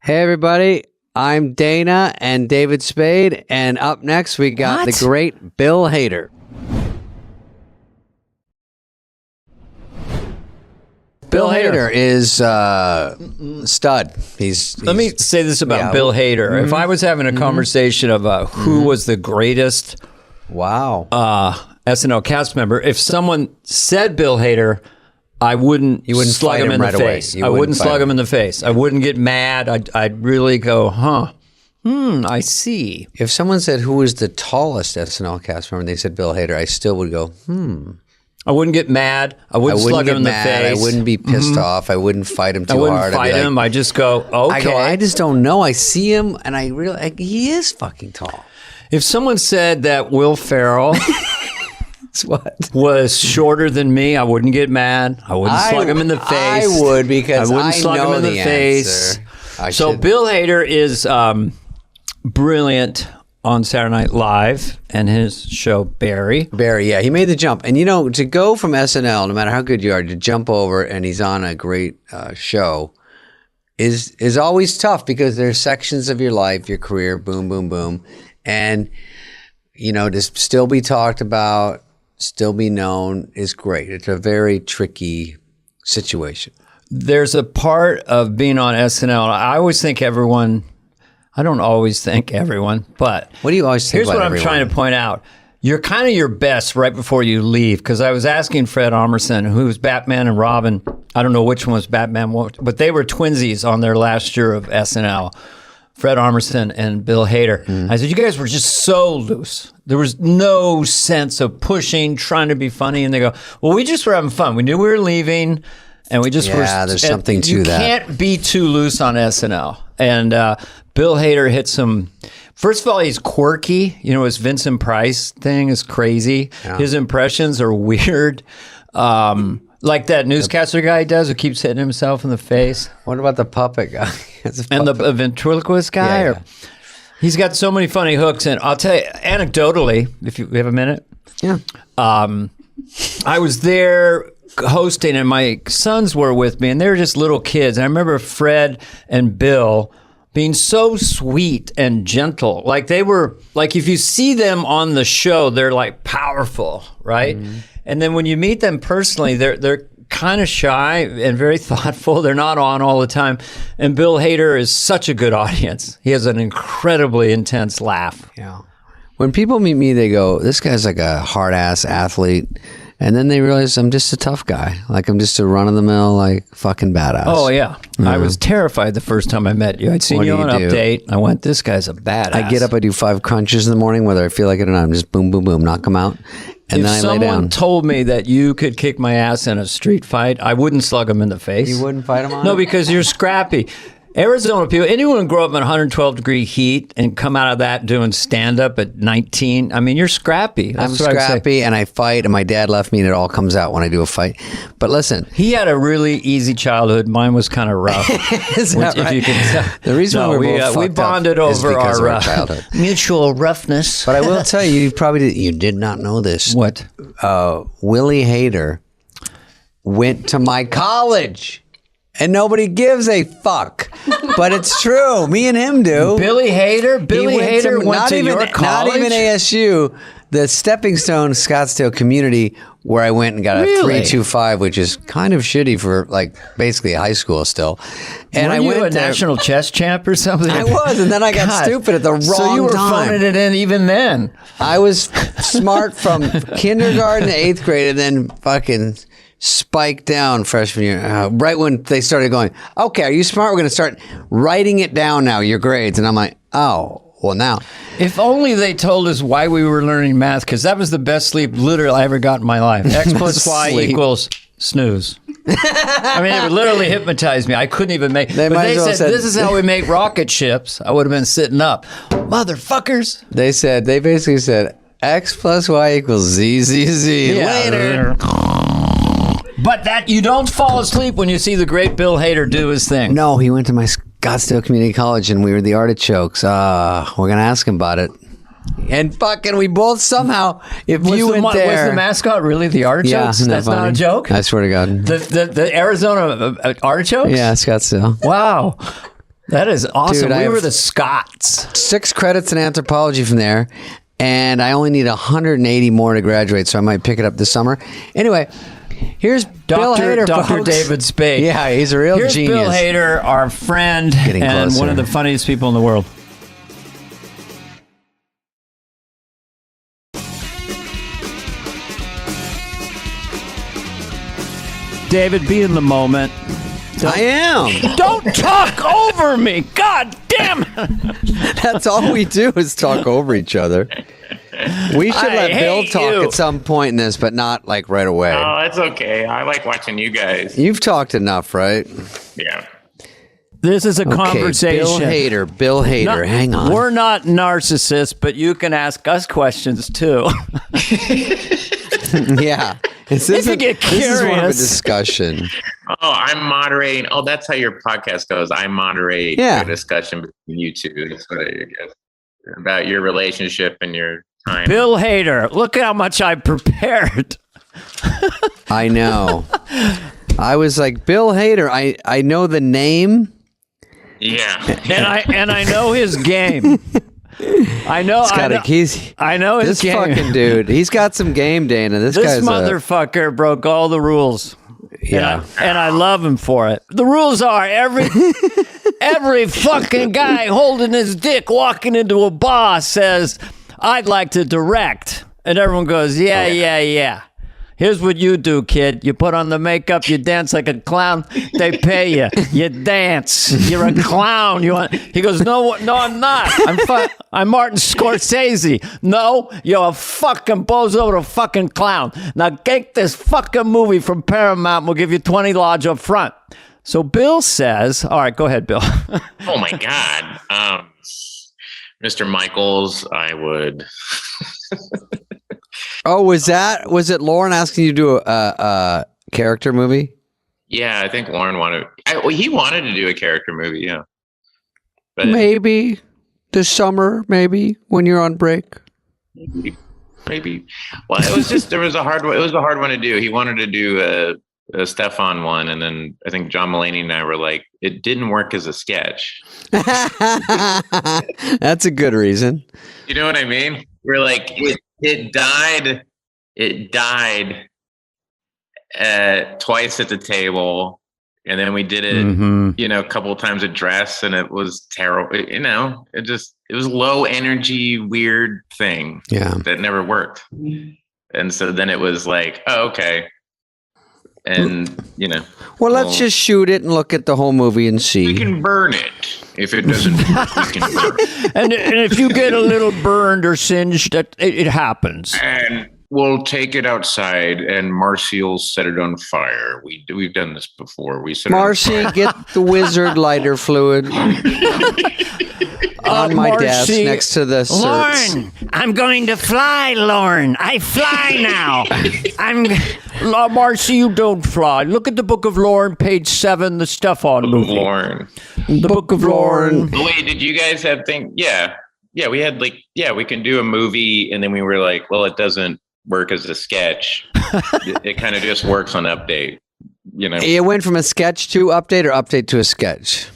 Hey, everybody. I'm Dana and David Spade, and up next we got the great Bill Hader. Bill Hader is stud. Let me say this about Bill Hader. Mm-hmm. If I was having a conversation about who was the greatest SNL cast member, if someone said Bill Hader, you wouldn't slug him in the face. I wouldn't slug him in the face. I wouldn't get mad. I'd really go, I see. If someone said who was the tallest SNL cast member and they said Bill Hader, I still would go, I wouldn't get mad. I wouldn't slug him in the face. I wouldn't be pissed off. I wouldn't fight him too hard. I wouldn't fight him. I just go, okay. I just don't know. I see him and I realize he is fucking tall. If someone said that Will Ferrell was shorter than me, I wouldn't get mad. I wouldn't slug him in the face. I would, because I wouldn't slug him in the face. So Bill Hader is brilliant on Saturday Night Live and his show Barry. Yeah, he made the jump. And to go from SNL, no matter how good you are, to jump over and he's on a great show is always tough, because there's sections of your life, your career, boom, boom, boom. And, to still be talked about, still be known is great. It's a very tricky situation. There's a part of being on SNL. I always think everyone... I don't always think everyone, but what do you always think? Here's what I'm trying to point out. You're kind of your best right before you leave, because I was asking Fred Armisen, who's Batman and Robin. I don't know which one was Batman, but they were twinsies on their last year of SNL. Fred Armisen and Bill Hader. I said, you guys were just so loose. There was no sense of pushing, trying to be funny. And they go, well, we just were having fun. We knew we were leaving, and we just were. Yeah, there's something to that. You can't be too loose on SNL. And Bill Hader hit some. First of all, he's quirky. His Vincent Price thing is crazy. Yeah. His impressions are weird. Like that newscaster guy does, who keeps hitting himself in the face. What about the puppet guy? And the ventriloquist guy? Yeah. He's got so many funny hooks. And I'll tell you, anecdotally, if you have a minute. Yeah. I was there hosting, and my sons were with me, and they were just little kids. And I remember Fred and Bill being so sweet and gentle. Like they were, like if you see them on the show, they're like powerful, right? Mm-hmm. And then when you meet them personally, they're kind of shy and very thoughtful. They're not on all the time. And Bill Hader is such a good audience. He has an incredibly intense laugh. Yeah. When people meet me, they go, this guy's like a hard-ass athlete. And then they realize I'm just a tough guy. Like I'm just a run-of-the-mill, like fucking badass. Oh, yeah. Mm-hmm. I was terrified the first time I met you. I'd seen you on Update. I went, this guy's a badass. I get up, I do 5 crunches in the morning, whether I feel like it or not. I'm just boom, boom, boom, knock them out. And then I lay down. If someone told me that you could kick my ass in a street fight, I wouldn't slug him in the face. You wouldn't fight him on it? No, because you're scrappy. Arizona people, anyone who grew up in 112-degree heat and come out of that doing stand-up at 19, I mean, you're scrappy. I'm scrappy, and I fight, and my dad left me, and it all comes out when I do a fight. But listen. He had a really easy childhood. Mine was kind of rough. Is that right? If you can tell. The reason we bonded over our childhood. Mutual roughness. But I will tell you, you did not know this. What? Willie Hader went to my college. And nobody gives a fuck. But it's true. Me and him do. Billy Hader? Billy Hader went to your college? Not even ASU. The Stepping Stone Scottsdale community, where I went and got a 3.25, which is kind of shitty for basically high school still. And I went a national chess champ or something? I was, and then I got stupid at the wrong time. So you were phoning it in even then. I was smart from kindergarten to 8th grade, and then fucking spiked down freshman year, right when they started going, okay, are you smart? We're going to start writing it down now, your grades. And I'm like, oh, well, now. If only they told us why we were learning math, because that was the best sleep literally I ever got in my life. X plus Y equals snooze. I mean, it literally hypnotized me. I couldn't even make... They said, this is how we make rocket ships. I would have been sitting up. Motherfuckers. They basically said, X plus Y equals Z, Z, Z. Yeah. Later. But that you don't fall asleep when you see the great Bill Hader do his thing. No, he went to my Scottsdale Community College, and we were the Artichokes. We're going to ask him about it. And fucking, we both somehow, if you went there. Was the mascot really the Artichokes? Yeah, that's not a joke? I swear to God. The Arizona Artichokes? Yeah, Scottsdale. Wow. That is awesome. Dude, we were the Scots. 6 credits in anthropology from there, and I only need 180 more to graduate, so I might pick it up this summer. Anyway, here's Bill Hader, Dr. folks. David Spade. Yeah, he's a real Here's genius. Bill Hader, our friend, Getting and closer. one of the funniest people in the world. David, be in the moment. I am. Don't talk over me. God damn it. That's all we do is talk over each other. We should I let Bill hate talk you. at some point in this, but not like right away. Oh, that's okay. I like watching you guys. You've talked enough, right? Yeah. This is a Okay, conversation. Bill Hader. Hang on. We're not narcissists, but you can ask us questions too. Yeah. This If you get this is more of a curious. discussion. Oh, I'm moderating. Oh, that's how your podcast goes. I moderate Yeah. a discussion between you two. That's what I guess. About your relationship and your time. Bill Hader, look how much I prepared. I know. I was like, Bill Hader, I know the name. Yeah. And I know his game. I know. I know his this game. fucking dude. He's got some game, Dana. This This guy's motherfucker broke all the rules. yeah. And I love him for it. The rules are every fucking guy holding his dick walking into a bar says, I'd like to direct. And everyone goes, yeah. Here's what you do, kid. You put on the makeup, you dance like a clown, they pay you. You dance. You're a clown. He goes, no, I'm not. I'm Martin Scorsese. No, you're a fucking bozo with a fucking clown. Now get this fucking movie from Paramount. We'll give you 20 large up front. So Bill says, all right, go ahead, Bill. Oh my God. Mr. Michaels, I would. Oh, was it Lauren asking you to do a character movie? Yeah, I think Lauren he wanted to do a character movie, yeah. But Maybe this summer, maybe when you're on break. maybe. Well, it was a hard one to do. He wanted to do a Stefan one, and then I think John Mulaney and I were like, it didn't work as a sketch. That's a good reason. You know what I mean? We're like, it died twice at the table, and then we did it, a couple of times at dress, and it was terrible. It was low energy, weird thing that never worked. And so then it was like, oh, okay. And, Well, let's just shoot it and look at the whole movie and see. we can burn it. If it doesn't work, we can burn it. and if you get a little burned or singed, it happens. And we'll take it outside, and Marcy will set it on fire. We've done this before. We set Marcy, it on fire. get the wizard lighter fluid on my desk Marcy, next to the certs. Lauren, I'm going to fly, Lauren. I fly now. Marcy, you don't fly. Look at the Book of Lauren, page 7, the Stefan movie. Lauren. The Book of Lauren. Wait, did you guys have things? Yeah, we had we can do a movie, and then we were like, well, it doesn't work as a sketch. It kind of just works on update. It went from a sketch to update or update to a sketch?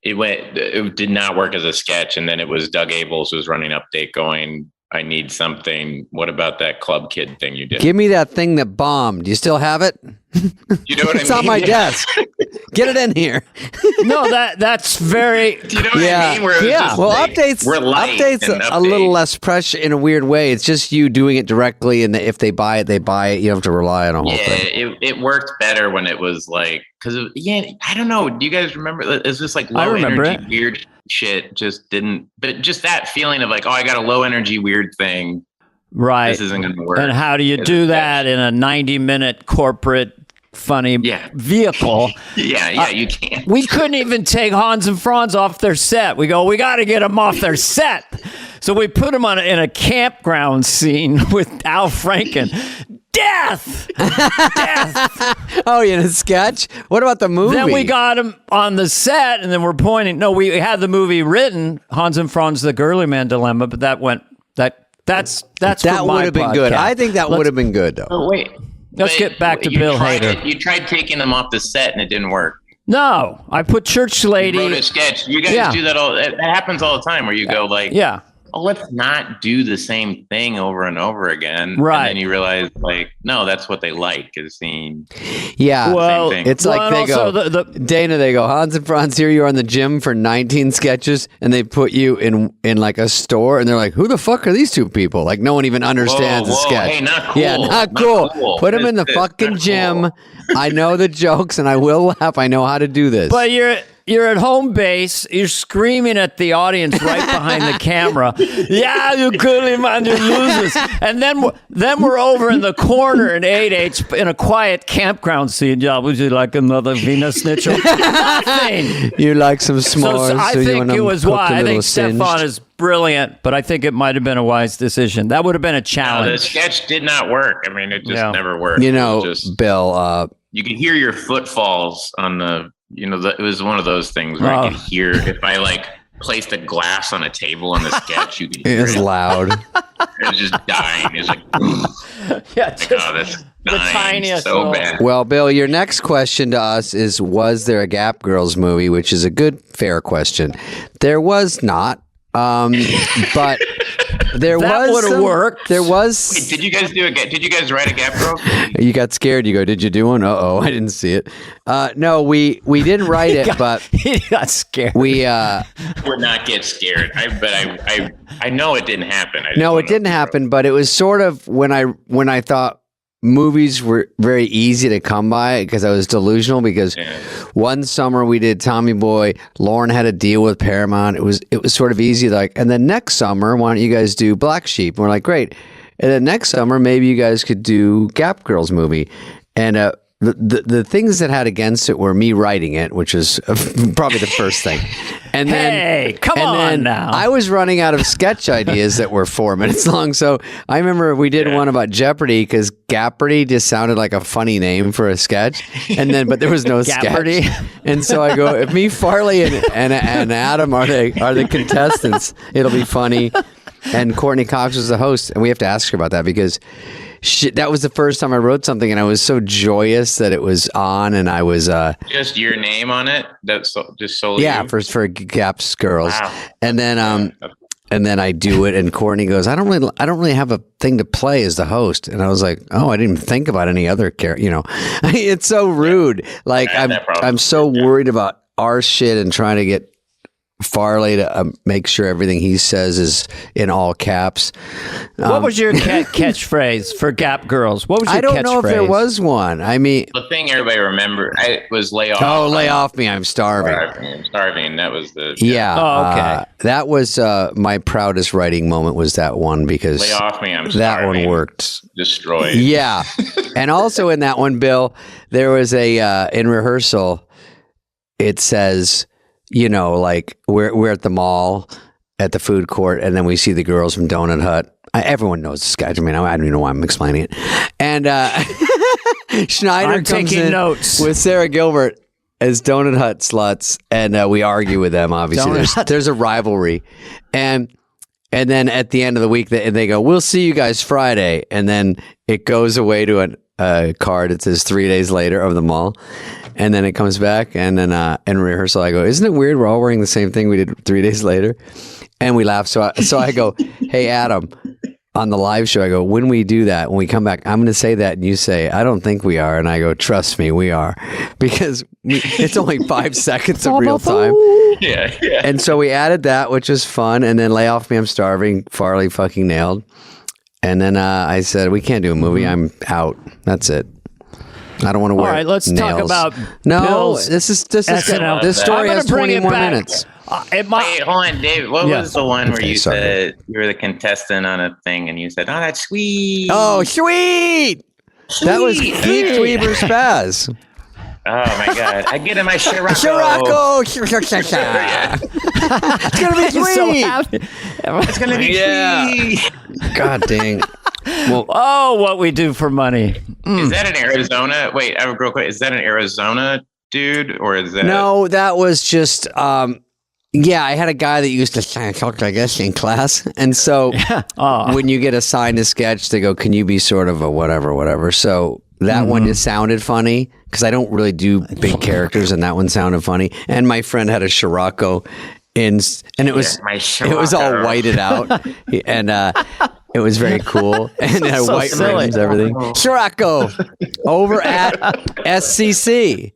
It did not work as a sketch, and then it was Doug Abels was running update going, I need something. What about that Club Kid thing you did? Give me that thing that bombed. Do you still have it? You know what It's I mean? on my desk. Get it in here. No, that's very... Do you know what I mean? Where it was just Well, like, we're light updates and a little less pressure in a weird way. It's just you doing it directly, and if they buy it, they buy it. You don't have to rely on a whole thing. It worked better when it was like, because I don't know. Do you guys remember? It's just like low energy, weird shit. Just didn't, but just that feeling of like, oh, I got a low energy, weird thing. Right. This isn't going to work. And how do you do that in a 90-minute corporate funny vehicle? Yeah, you can't. We couldn't even take Hans and Franz off their set. We got to get them off their set. So we put them in a campground scene with Al Franken. Death! Oh, in a sketch? What about the movie? Then we got him on the set, and then we're pointing. No, we had the movie written, Hans and Franz, the Girly Man Dilemma, but that went... That's that would have been good. I think that would have been good, though. Oh, wait. Let's get back to Bill Hader. You tried taking them off the set, and it didn't work. No, I put church lady. You wrote a sketch. You guys do that all. That happens all the time where you go like, yeah. Oh, let's not do the same thing over and over again. Right. And then you realize, like, no, that's what they like is seeing. Yeah. Well, same thing. It's like they go, Dana, they go, Hans and Franz, here you are in the gym for 19 sketches, and they put you in like a store, and they're like, who the fuck are these two people? Like, no one even understands the sketch. Hey, not cool. Yeah, not cool. Put them in the fucking gym. Cool. I know the jokes, and I will laugh. I know how to do this. But you're at home base. You're screaming at the audience right behind the camera. Yeah, you curly-minded losers. And then we're over in the corner in 8H in a quiet campground scene. Yeah, would you like another Venus Schnitzel? Nothing. You like some s'mores? So I think it was wise. I think Stefan is brilliant, but I think it might have been a wise decision. That would have been a challenge. No, the sketch did not work. I mean, it just never worked. You know, Bill. You could hear your footfalls on the. It was one of those things where I could hear if I like placed a glass on a table in the sketch, you could hear it was loud. It was just dying. It was like, that's the tiniest. So bad. Well, Bill, your next question to us is: was there a Gap Girls movie? Which is a good, fair question. There was not, but. That would have worked. There was. Wait, did you guys write a Gap Girls? You got scared. You go, did you do one? Uh-oh, I didn't see it. No, we didn't write it, but he got scared. We would not get scared. I know it didn't happen. No, it didn't happen, but it was sort of when I thought movies were very easy to come by because I was delusional because one summer we did Tommy Boy. Lauren had a deal with Paramount. It was sort of easy. Like, and then next summer, why don't you guys do Black Sheep? And we're like, great. And then next summer, maybe you guys could do Gap Girls movie. And the things that had against it were me writing it, which is probably the first thing. And then, come on now. I was running out of sketch ideas that were 4 minutes long. So I remember we did one about Jeopardy because Gapperty just sounded like a funny name for a sketch. But there was no sketch. And so I go, if me, Farley, and Adam are the contestants, it'll be funny. And Courtney Cox was the host. And we have to ask her about that because that was the first time I wrote something, and I was so joyous that it was on, and I was just your name on it. That's just solely for Gap's Girls, wow. And then I do it, and Courtney goes, I don't really have a thing to play as the host, and I was like, oh, I didn't even think about any other character. It's so rude. Like I'm so worried about our shit and trying to get Farley to make sure everything he says is in all caps. What was your catchphrase for Gap Girls? What was your catchphrase? I don't know if there was one. I mean, the thing everybody remembered was lay off. Oh, lay off me! I'm starving. I'm starving. That was the Oh, okay. That was my proudest writing moment. Was that one because lay off me? I'm starving. That one worked. Destroyed. Yeah, and also in that one, Bill, there was a in rehearsal. It says, like we're at the mall at the food court, and then we see the girls from Donut Hut. Everyone knows the sketch. I mean, I don't even know why I'm explaining it. And Schneider comes in with Sarah Gilbert as Donut Hut sluts, and we argue with them. Obviously, there's a rivalry, and then at the end of the week, they go, "We'll see you guys Friday," and then it goes away to a card. It says 3 days later of the mall. And then it comes back, and then in rehearsal, I go, isn't it weird? We're all wearing the same thing we did 3 days later. And we laugh. So I go, hey, Adam, on the live show, I go, when we do that, when we come back, I'm going to say that. And you say, I don't think we are. And I go, trust me, we are. Because it's only 5 seconds of real time. Yeah. And so we added that, which was fun. And then Lay Off Me, I'm Starving, Farley fucking nailed. And then I said, we can't do a movie. I'm out. That's it. I don't want to wear. All right, let's nails. talk about Bill's this story has 20 more minutes. Wait, hold on, David. What was the one where you said you were the contestant on a thing and you said, "Oh, that's sweet." Oh, sweet. That was Keith Weaver Spaz. Oh my God! I get in my Scirocco. It's gonna be sweet. It's gonna be sweet. God dang. Well, what we do for money. Is that in Arizona? Wait, I have a real quick. Is that an Arizona dude, or is that? No, that was just. I had a guy that used to talk, I guess, in class, and so when you get assigned a sketch, they go, "Can you be sort of a whatever?" So that one just sounded funny because I don't really do big characters, and that one sounded funny. And my friend had a Scirocco and it was all whited out, and it was very cool, and it had So white silly. rims, everything. Scirocco over at SCC.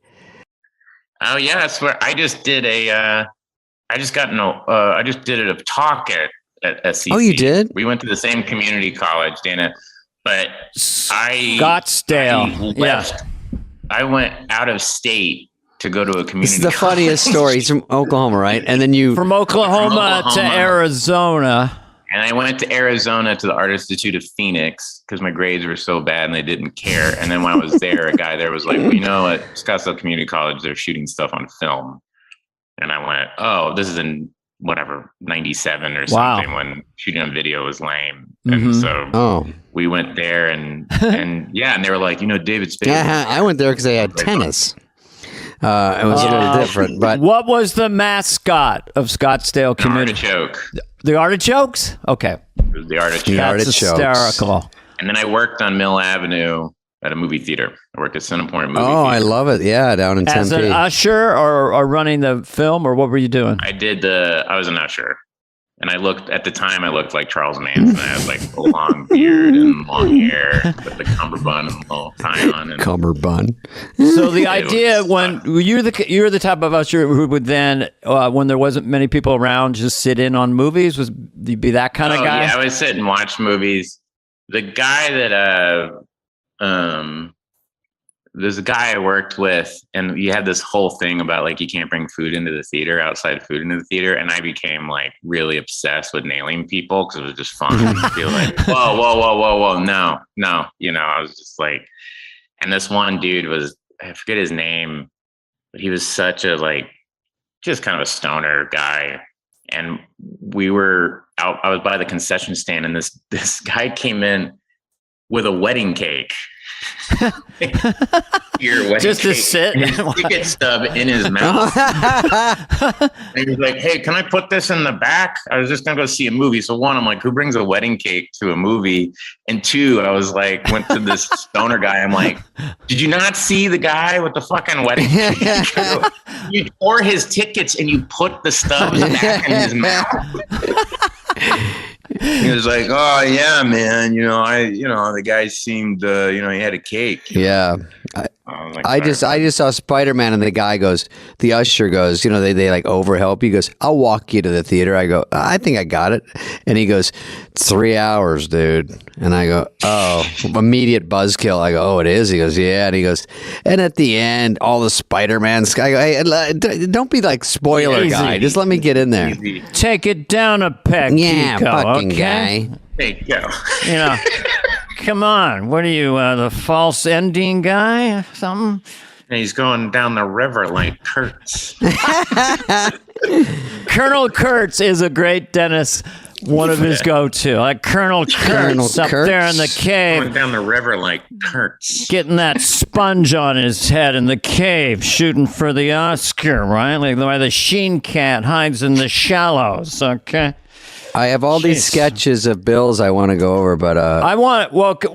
Oh yeah, that's where I just did I just did a talk at SCC. Oh, you did? We went to the same community college, Dana, but Scottsdale. left. I went out of state to go to a community. This is the college. funniest story. He's from Oklahoma, right? And then you From Oklahoma to Arizona. And I went to Arizona to the Art Institute of Phoenix because my grades were so bad and they didn't care. And then when I was there, a guy there was like, well, at Scottsdale Community College, they're shooting stuff on film. And I went, oh, this is in whatever, 97 or something, when shooting on video was lame. And so we went there and yeah, and they were like, David Spade. Yeah, I went there because they had tennis. It was a little different, but what was the mascot of Scottsdale Community? Artichoke. The Artichokes? Okay. It was the Artichoke. That's hysterical. And then I worked on Mill Avenue at a movie theater. I worked at Centerpoint Movie Theater. I love it. Yeah, down in Tempe. As an usher or running the film, or what were you doing? I was an usher. And I looked like Charles Manson. I had like a long beard and long hair with the cummerbund and a little tie on. And Cummerbund. So the idea when you're the type of usher who would then, when there wasn't many people around, just sit in on movies, was you be that kind of guy? Yeah, I would sit and watch movies. The guy that there's a guy I worked with, and you had this whole thing about like you can't bring food into the theater, outside food into the theater, and I became like really obsessed with nailing people because it was just fun. I feel like, whoa, no, I was just like, and this one dude I forget his name, but he was such a like, just kind of a stoner guy, and we were out. I was by the concession stand, and this guy came in with a wedding cake. Just to sit and his ticket stub in his mouth. And he was like, hey, can I put this in the back? I was just gonna go see a movie. So one, I'm like, who brings a wedding cake to a movie? And two, I was like, went to this stoner guy. I'm like, did you not see the guy with the fucking wedding cake? You tore his tickets and you put the stubs back in his mouth. He was like, "Oh yeah, man. The guy seemed, he had a cake." Yeah, I just saw Spider-Man, and the usher goes, they like overhelp. He goes, "I'll walk you to the theater." I go, "I think I got it," and he goes, 3 hours, dude. And I go, "Oh," immediate buzzkill. I go, "Oh, it is." He goes, "Yeah," and he goes, and at the end, all the Spider-Mans. I go, "Hey, don't be like spoiler guy. Just let me get in there." Easy. Take it down a peg, Yeah, Kiko, fucking okay? guy. There you go. Come on. What are you, the false ending guy or something? And he's going down the river like Kurtz. Colonel Kurtz is a great Dennis. One of his go-to, like Colonel Kurtz up there in the cave, Going down the river like Kurtz. getting that sponge on his head in the cave, shooting for the Oscar, right? Like the way the Sheen Cat hides in the shallows. Okay. I have all these sketches of Bill's I want to go over, but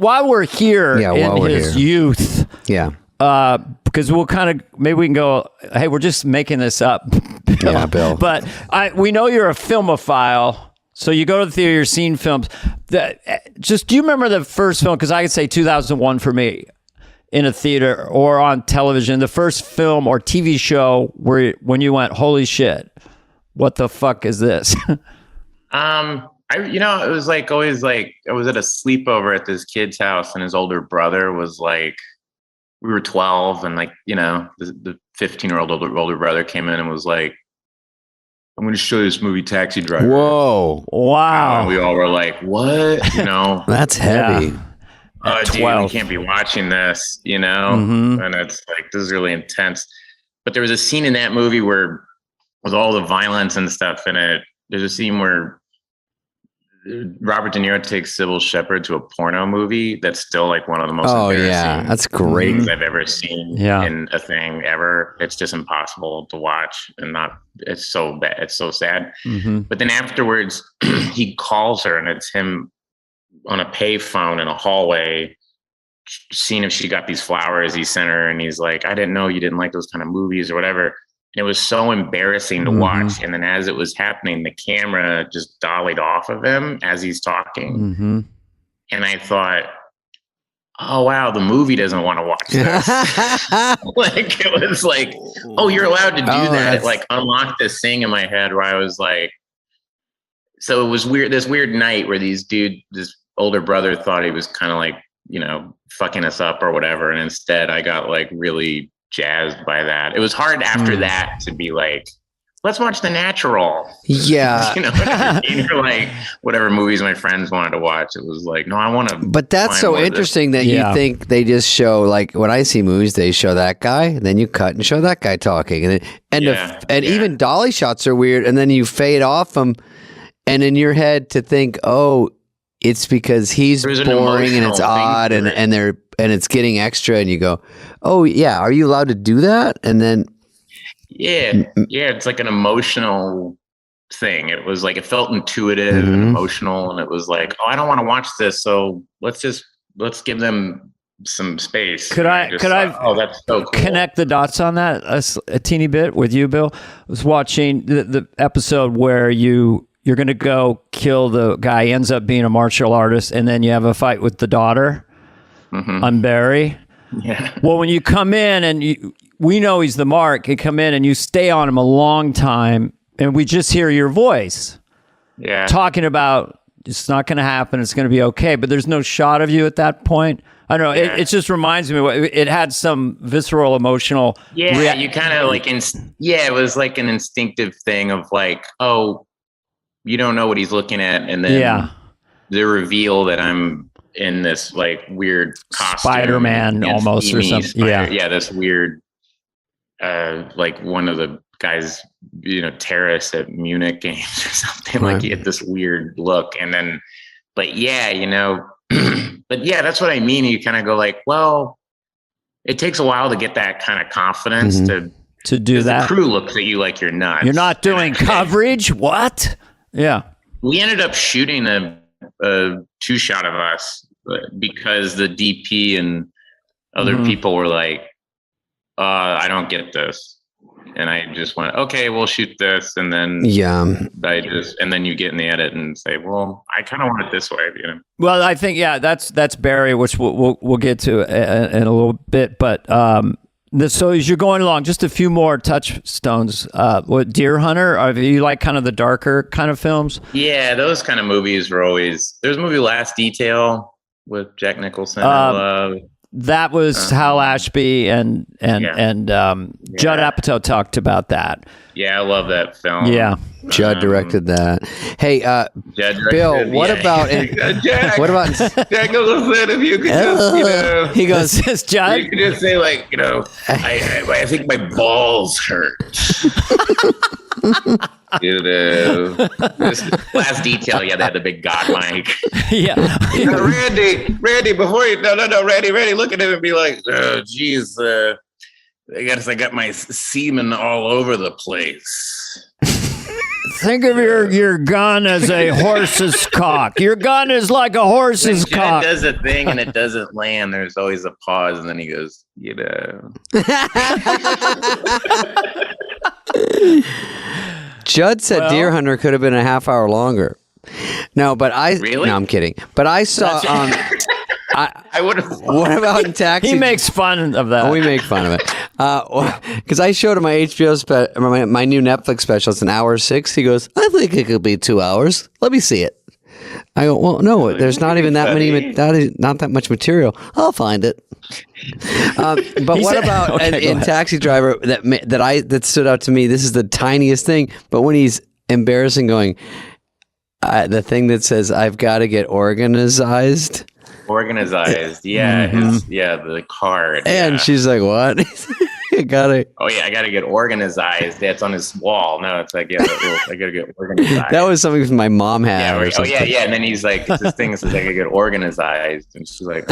while we're here in his youth, because we'll kind of maybe we can go. Hey, we're just making this up, Bill. Yeah, Bill. But we know you're a filmophile. So you go to the theater, you're seeing films. Do you remember the first film? Because I could say 2001 for me in a theater or on television. The first film or TV show when you went, holy shit, what the fuck is this? It was like always like I was at a sleepover at this kid's house, and his older brother was like, we were 12, and like the 15-year-old older brother came in and was like, "I'm going to show you this movie, Taxi Driver." Whoa. Wow. And we all were like, what? That's heavy. Oh, At dude, 12. we can't be watching this, Mm-hmm. And it's like, this is really intense. But there was a scene in that movie where, with all the violence and stuff in it, there's a scene where Robert De Niro takes Sybil Shepherd to a porno movie that's still like one of the most embarrassing that's great things I've ever seen in a thing ever. It's just impossible to watch, and it's so bad. It's so sad. Mm-hmm. But then afterwards, he calls her, and it's him on a payphone in a hallway, seeing if she got these flowers he sent her, and he's like, I didn't know you didn't like those kind of movies or whatever. And it was so embarrassing to watch. And then as it was happening, the camera just dollied off of him as he's talking. And I thought, oh wow, the movie doesn't want to watch this. Like, it was like, oh, you're allowed to do that. It like unlocked this thing in my head where I was like, so it was weird. This weird night where this older brother thought he was kind of like, you know, fucking us up or whatever. And instead I got like really jazzed by that. It was hard after that to be like, let's watch The Natural. Yeah. You know, or like whatever movies my friends wanted to watch. It was like, no, I want to. But that's so interesting that you think they just show, like when I see movies, they show that guy, and then you cut and show that guy talking. And even dolly shots are weird. And then you fade off them. And in your head to think, oh, it's because he's boring and it's odd and it's getting extra. And you go, oh yeah, are you allowed to do that? And then. Yeah, it's like an emotional thing. It was like, it felt intuitive and emotional, and it was like, oh, I don't want to watch this, so let's give them some space. Could I oh, that's so cool. Connect the dots on that a teeny bit with you, Bill? I was watching the episode where you're going to go kill the guy, ends up being a martial artist, and then you have a fight with the daughter on Barry. Yeah. Well, when you come in and we know he's the mark, you come in and you stay on him a long time, and we just hear your voice talking about it's not going to happen, it's going to be okay, but there's no shot of you at that point. I don't know. Yeah. It just reminds me. It had some visceral, emotional. Yeah, you kind of like. It was like an instinctive thing of like, oh, you don't know what he's looking at, and then the reveal that I'm in this like weird costume, Spider-Man almost, or something. Yeah, this weird, like one of the guys, you know, terrorists at Munich games or something. Right. Like, you get this weird look, and then, but yeah, you know. But yeah, that's what I mean. You kind of go like, well, it takes a while to get that kind of confidence to do that. The crew looks at you like you're nuts. You're not doing coverage? What? Yeah. We ended up shooting a 2-shot of us because the DP and other people were like, I don't get this. And I just went, okay, we'll shoot this. And then and then you get in the edit and say, well, I kind of want it this way, you know? Well, I think, that's Barry, which we'll get to in a little bit. But so as you're going along, just a few more touchstones. What, Deer Hunter? Are you like kind of the darker kind of films? Yeah, those kind of movies were always, there's a movie Last Detail with Jack Nicholson. I love. That was Hal Ashby and Judd Apatow talked about that. Yeah, I love that film. Yeah, Judd directed that. Hey, Bill, what about Jack? What about Jack Nicholson? If you could just, you know, he goes, Judd. You could just say like, you know, I think my balls hurt. You know, Last Detail, they had the big God mic. Yeah. Randy, before you, no, Randy, look at him and be like, oh, geez, I guess I got my semen all over the place. Think of your gun as a horse's cock. Your gun is like a horse's cock. When does a thing and it doesn't land, there's always a pause, and then he goes, you know. Judd said Deer Hunter could have been a half hour longer. No, but Really? No, I'm kidding. But I saw I would have. What about in Taxi? He makes fun of that. We make fun of it. Because I showed him my HBO my new Netflix special. It's an hour 6. He goes, I think it could be 2 hours. Let me see it. I go, well, no, there's not even that not that much material. I'll find it. But what about in Taxi Driver that stood out to me? This is the tiniest thing, but when he's embarrassing, going the thing that says I've got to get organized, yeah, the card, and she's like, what? I gotta get organized. That's on his wall. No, it's like, I gotta get organized. That was something my mom had. Yeah. And then he's like, it's this thing that says I gotta get organized, and she's like,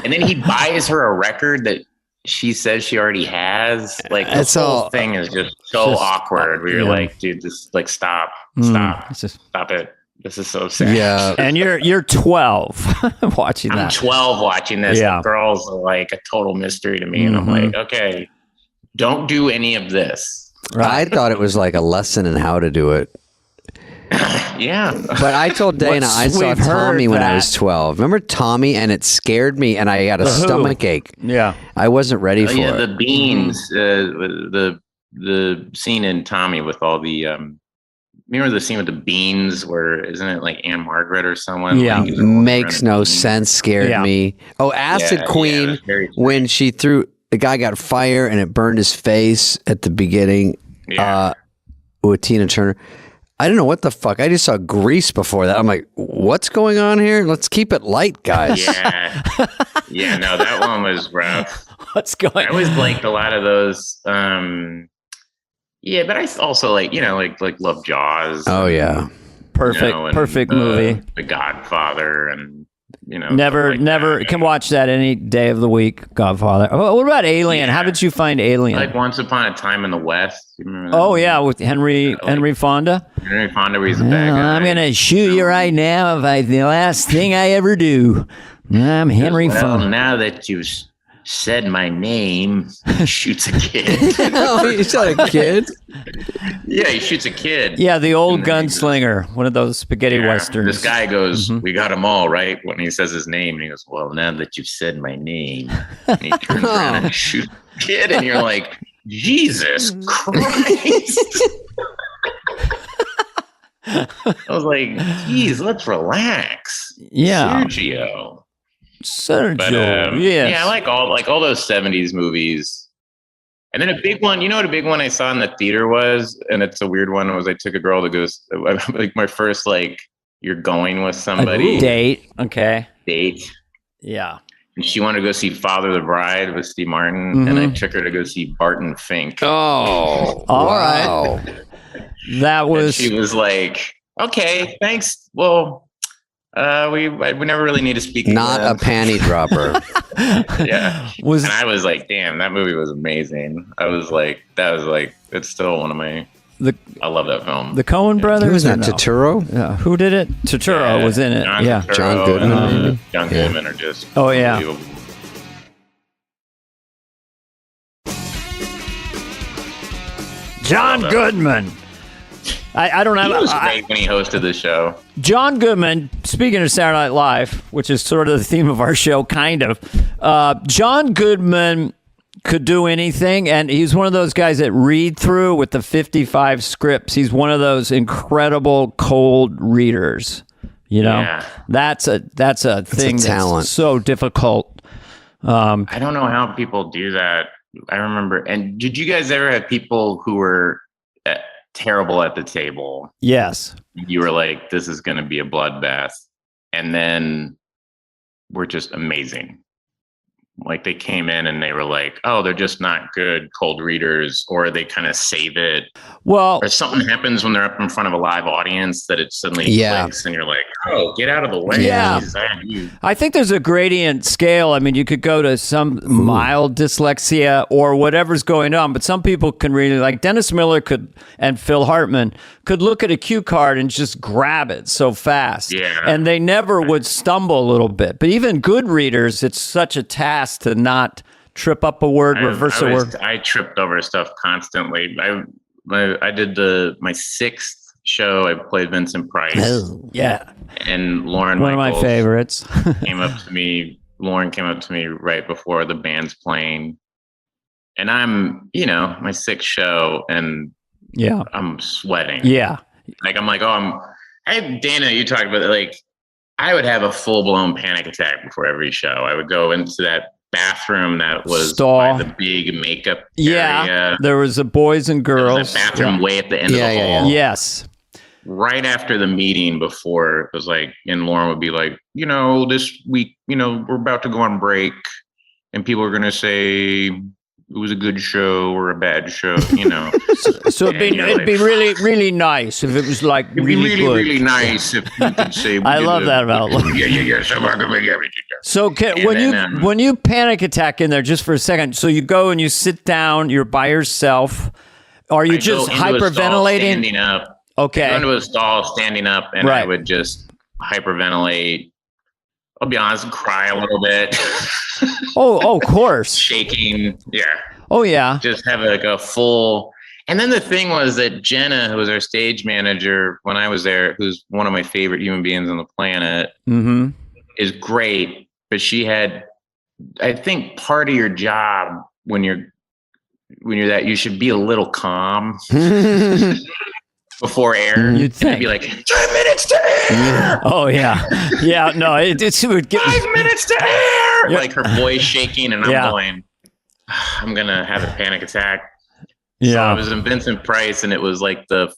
and then he buys her a record that she says she already has. Like, this whole thing is just so awkward. Where you're like, dude, just like stop it. This is so sad. Yeah. And you're 12 watching I'm that. 12 watching this. Yeah. The girls are like a total mystery to me. And I'm like, okay, don't do any of this. I thought it was like a lesson in how to do it. Yeah. But I told Dana I saw we've heard Tommy when I that. was 12. Remember Tommy? And it scared me, and I had a stomach ache. Yeah. I wasn't ready for Yeah, it. the beans, the scene in Tommy with all the, remember the scene with the beans where, isn't it like Anne Margaret or someone? Yeah. Like, rolling Makes around no the beans? sense. Scared Yeah. me. Oh, Acid Yeah, Queen, it was very when she threw, the guy got fire and it burned his face at the beginning Yeah. with Tina Turner. I don't know what the fuck. I just saw Grease before that. I'm like, what's going on here? Let's keep it light, guys. Yeah. Yeah, no, that one was rough. What's going I always liked a lot of those. Yeah, but I also like love Jaws. Oh, yeah. Perfect, and perfect movie. The Godfather, and Never, stuff like never that. can watch that any day of the week. Godfather. Oh, what about Alien? Yeah. How did you find Alien? Like Once Upon a Time in the West. You remember that Oh movie? yeah, with Henry Fonda. Henry Fonda, where he's a bad Well, guy. I'm gonna shoot you right now if the last thing I ever do. I'm Henry Well, Fonda. now that you've said my name, he shoots a kid. Oh, you saw a kid? Yeah, he shoots a kid. Yeah, the old And then he goes, gunslinger, one of those spaghetti Yeah, westerns. This guy goes, "We got them all, right?" When he says his name, and he goes, "Well, now that you've said my name," and he turns around and shoots the kid, and you're like, "Jesus Christ!" I was like, "Geez, let's relax." Yeah. Sergio. Sergio, But yes. yeah, I like all those '70s movies. And then a big one, what a big one I saw in the theater was, and it's a weird one, was I took a girl to go, like my first, like, you're going with somebody Date. Okay. date. Yeah. And she wanted to go see Father the Bride with Steve Martin, and I took her to go see Barton Fink. Oh, All wow. That And was she was like, "Okay, thanks. Well, we never really need to speak." Not a again." panty dropper. Yeah. was And I was like, "Damn, that movie was amazing." It's still one of my. I love that film. the Coen brothers. Who was or that? no? Turturro? Yeah. Who did it? Turturro was in it. John Yeah. Turturro John Goodman, and, maybe? John Goodman are just Oh, yeah. unbelievable. John Goodman. I don't He have. was great when he hosted the show. John Goodman, speaking of Saturday Night Live, which is sort of the theme of our show, kind of, John Goodman could do anything, and he's one of those guys that read through with the 55 scripts. He's one of those incredible cold readers. You know, Yeah. that's a thing talent. that's so difficult. I don't know how people do that. I remember. And did you guys ever have people who were terrible at the table? Yes. You were like, "This is going to be a bloodbath," and then were just amazing. Like they came in and they were like, "Oh, they're just not good cold readers," or they kind of save it, Well, or something happens when they're up in front of a live audience that it suddenly Yeah. clicks, and you're like, "Oh, get out of the way!" Yeah. Jeez, I think there's a gradient scale. I mean, you could go to some mild dyslexia or whatever's going on, but some people can really, like Dennis Miller and Phil Hartman could look at a cue card and just grab it so fast. Yeah. And they never would stumble a little bit. But even good readers, it's such a task to not trip up a word, reverse a word. I tripped over stuff constantly. I did my sixth show. I played Vincent Price, Yeah. and Lauren, One of my Michaels favorites. came up to me. Lauren came up to me right before the band's playing, and I'm, my sixth show, and Yeah. I'm sweating. Yeah. Like I'm like, Dana, you talked about it. Like I would have a full blown panic attack before every show. I would go into that bathroom that was Stall. by the big makeup Yeah. area. There was a boys and There girls. was that bathroom way at the end Yeah, of the yeah, hall. Yes. Right after the meeting, before it was like, and Lauren would be like, this week, we're about to go on break, and people are gonna say it was a good show or a bad show, So it'd be really, really nice if it was like It'd be really, good. really nice if you could say. we I did love that about Lauren. Yeah. So we're gonna make everything. So And when you panic attack in there, just for a second, so you go and you sit down, you're by yourself. Are you I just go into a stall hyperventilating? standing up. Okay. Go into a stall standing up, and Right. I would just hyperventilate. I'll be honest, cry a little bit. Oh, of course. Shaking. Yeah. Oh, yeah. Just have like a full. And then the thing was that Jenna, who was our stage manager when I was there, who's one of my favorite human beings on the planet, is great. But she had, I think, part of your job when you're that, you should be a little calm before air. You'd think. Be like 10 minutes to air. Oh, yeah. Yeah, no, it would get 5 minutes to air. Yeah. Like her voice shaking, and I'm going, I'm going to have a panic attack. Yeah. So I was in Vincent Price, and it was like the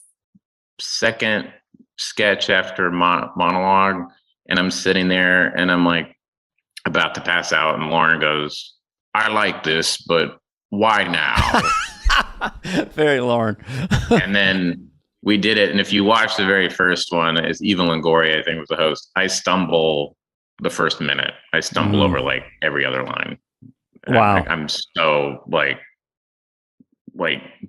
second sketch after monologue. And I'm sitting there, and I'm like about to pass out. And Lauren goes, I like this, but why now? Very Lauren. And then we did it. And if you watch the very first one, as Eva Longoria, I think, was the host, I stumble the first minute. I stumble over like every other line. Wow. I'm so like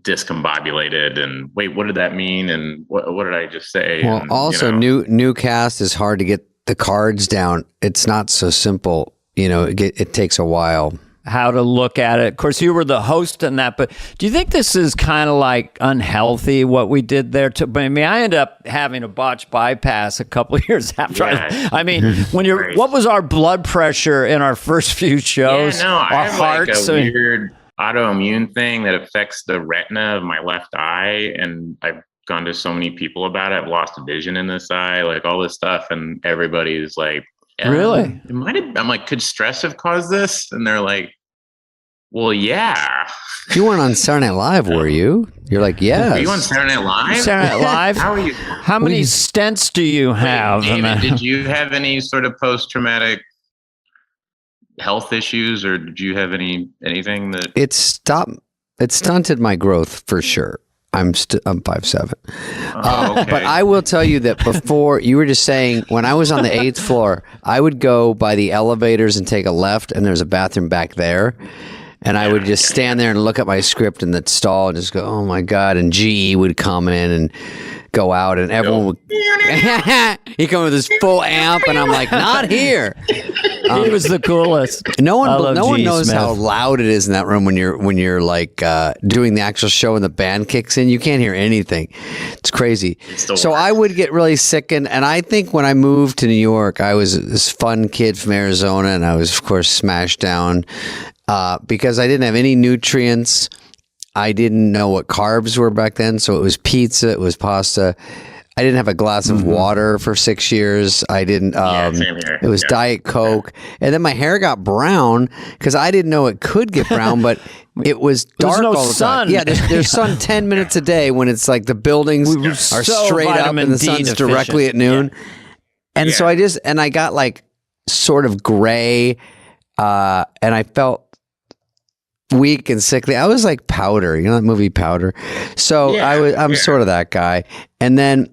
discombobulated, and wait, what did that mean? And what did I just say? Well, and, also new cast is hard to get the cards down. It's not so simple. It takes a while. How to look at it. Of course, you were the host in that, but do you think this is kind of like unhealthy, what we did there? I mean, I ended up having a botched bypass a couple of years after. Yeah. I mean, what was our blood pressure in our first few shows? Yeah, no, I our have hearts. like a weird autoimmune thing that affects the retina of my left eye, and I've gone to so many people about it. I've lost vision in this eye, like all this stuff, and everybody's like, really? It might have. I'm like, could stress have caused this? And they're like, well, yeah. You weren't on Saturday Night Live, were you? You're like, yes. Were you on Saturday Night Live? Saturday Night Live? How are you? How many stents do you have? David, did you have any sort of post-traumatic health issues, or did you have anything that It stunted my growth for sure. I'm 5'7". okay. But I will tell you that before, you were just saying, when I was on the 8th floor, I would go by the elevators and take a left, and there's a bathroom back there. And I would just stand there and look at my script in the stall and just go, oh my God. And GE would come in and go out, and everyone would, he'd come with his full amp, and I'm like, not here. He was the coolest. No one G. knows Smith. how loud it is in that room when you're like doing the actual show and the band kicks in. You can't hear anything. It's crazy. So I would get really sick, and I think when I moved to New York, I was this fun kid from Arizona, and I was of course smashed down because I didn't have any nutrients. I didn't know what carbs were back then, so it was pizza, it was pasta. I didn't have a glass of water for 6 years. I didn't. same here. It was Diet Coke, and then my hair got brown because I didn't know it could get brown, but it was dark no all the sun. time. Yeah, there's sun 10 minutes a day when it's like the buildings are so straight up vitamin and the D sun's deficient. directly at noon. And so I got like sort of gray, and I felt weak and sickly. I was like Powder, that movie Powder. So I'm sort of that guy. And then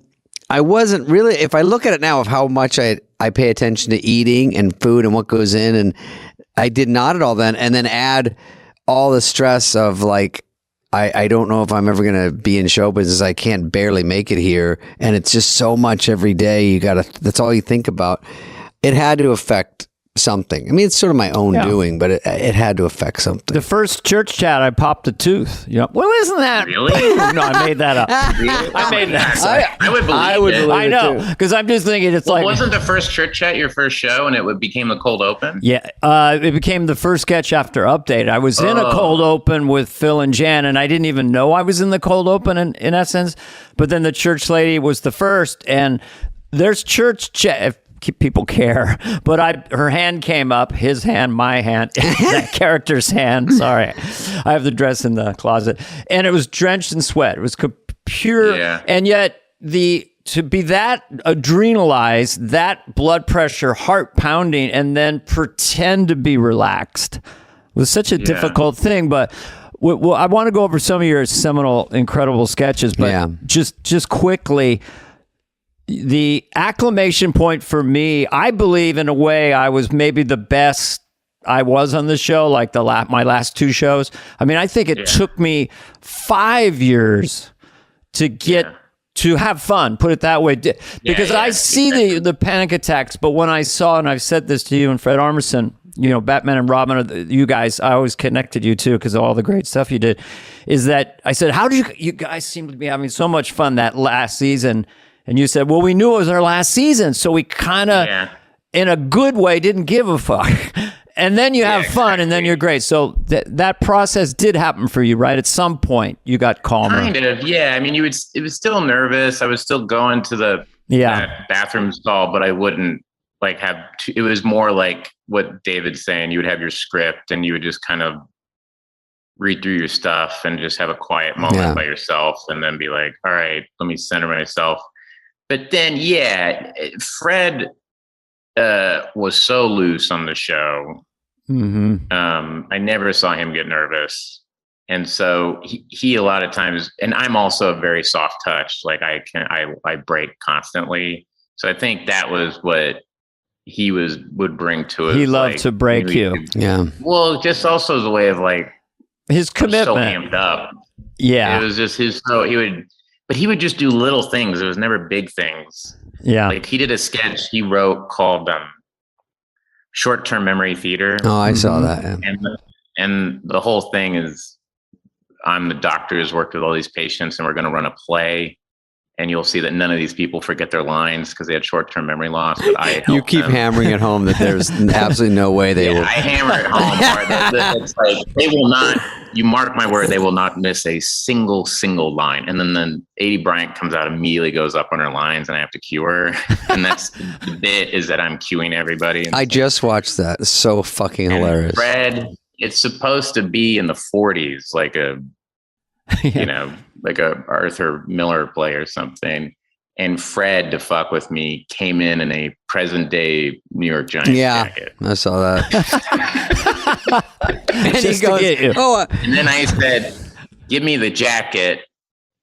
I wasn't really, if I look at it now of how much I pay attention to eating and food and what goes in, and I did not at all then, and then add all the stress of like, I don't know if I'm ever going to be in show business. I can't barely make it here. And it's just so much every day. That's all you think about. It had to affect something. I mean, it's sort of my own doing, but it had to affect something. The first church chat, I popped a tooth. Well, isn't that Really? No, I made that up. I made that up. I would believe it. I know, because I'm just thinking it's like. Wasn't the first church chat your first show, and it became the cold open? Yeah, it became the first sketch after Update. I was in a cold open with Phil and Jan, and I didn't even know I was in the cold open in essence. But then the church lady was the first, and there's church chat. People care, but her hand came up, his hand, my hand, that character's hand. Sorry, I have the dress in the closet, and it was drenched in sweat. It was pure, and yet to be that adrenalized, that blood pressure, heart pounding, and then pretend to be relaxed was such a difficult thing. But well, I want to go over some of your seminal, incredible sketches, but just quickly. The acclamation point for me, I believe in a way I was maybe the best I was on the show, like my last two shows. I mean, I think it took me 5 years to get to have fun, put it that way. Because I see the panic attacks, but when I saw, and I've said this to you and Fred Armisen, Batman and Robin, you guys, I always connected you too because of all the great stuff you did, is that I said, how did you guys seem to be having so much fun that last season? And you said, well, we knew it was our last season, so we kind of, in a good way, didn't give a fuck. And then you have fun, and then you're great. So that process did happen for you, right? At some point, you got calmer. Kind of, yeah. I mean, it was still nervous. I was still going to the bathroom stall, but I wouldn't it was more like what David's saying. You would have your script, and you would just kind of read through your stuff and just have a quiet moment by yourself, and then be like, all right, let me center myself. But then, Fred was so loose on the show. I never saw him get nervous. And so he a lot of times, and I'm also a very soft touch. Like I break constantly. So I think that was what he would bring to it. He loved to break you. Well, just also as a way of his commitment. So amped up. Yeah. It was just he would just do little things. It was never big things. Yeah. Like he did a sketch he wrote called Short-Term Memory Theater. Oh, I saw that. And the whole thing is I'm the doctor who's worked with all these patients, and we're going to run a play. And you'll see that none of these people forget their lines because they had short-term memory loss. But you keep hammering it home that there's absolutely no way they will. I hammer it home. It's like they will not. You mark my word, they will not miss a single line. And then 80 Bryant comes out, immediately goes up on her lines, and I have to cue her. And that's the bit, is that I'm cueing everybody. I just watched that. It's so fucking hilarious. Fred, it's supposed to be in the 40s, like a like a Arthur Miller play or something. And Fred, to fuck with me, came in a present day New York Giants jacket. I saw that. And he goes, and then I said, give me the jacket.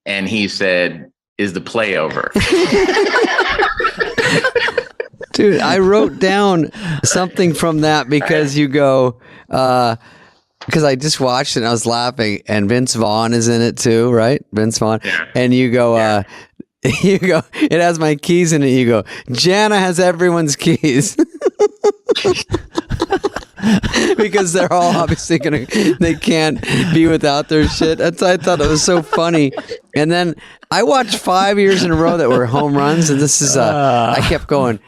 And he said, is the play over? Dude, I wrote down something from that because you go, because I just watched it and I was laughing, and Vince Vaughn is in it too, right? Vince Vaughn. Yeah. And you go, it has my keys in it. You go, Jana has everyone's keys. Because they're all obviously they can't be without their shit. I thought it was so funny. And then I watched 5 years in a row that were home runs, and this is, I kept going,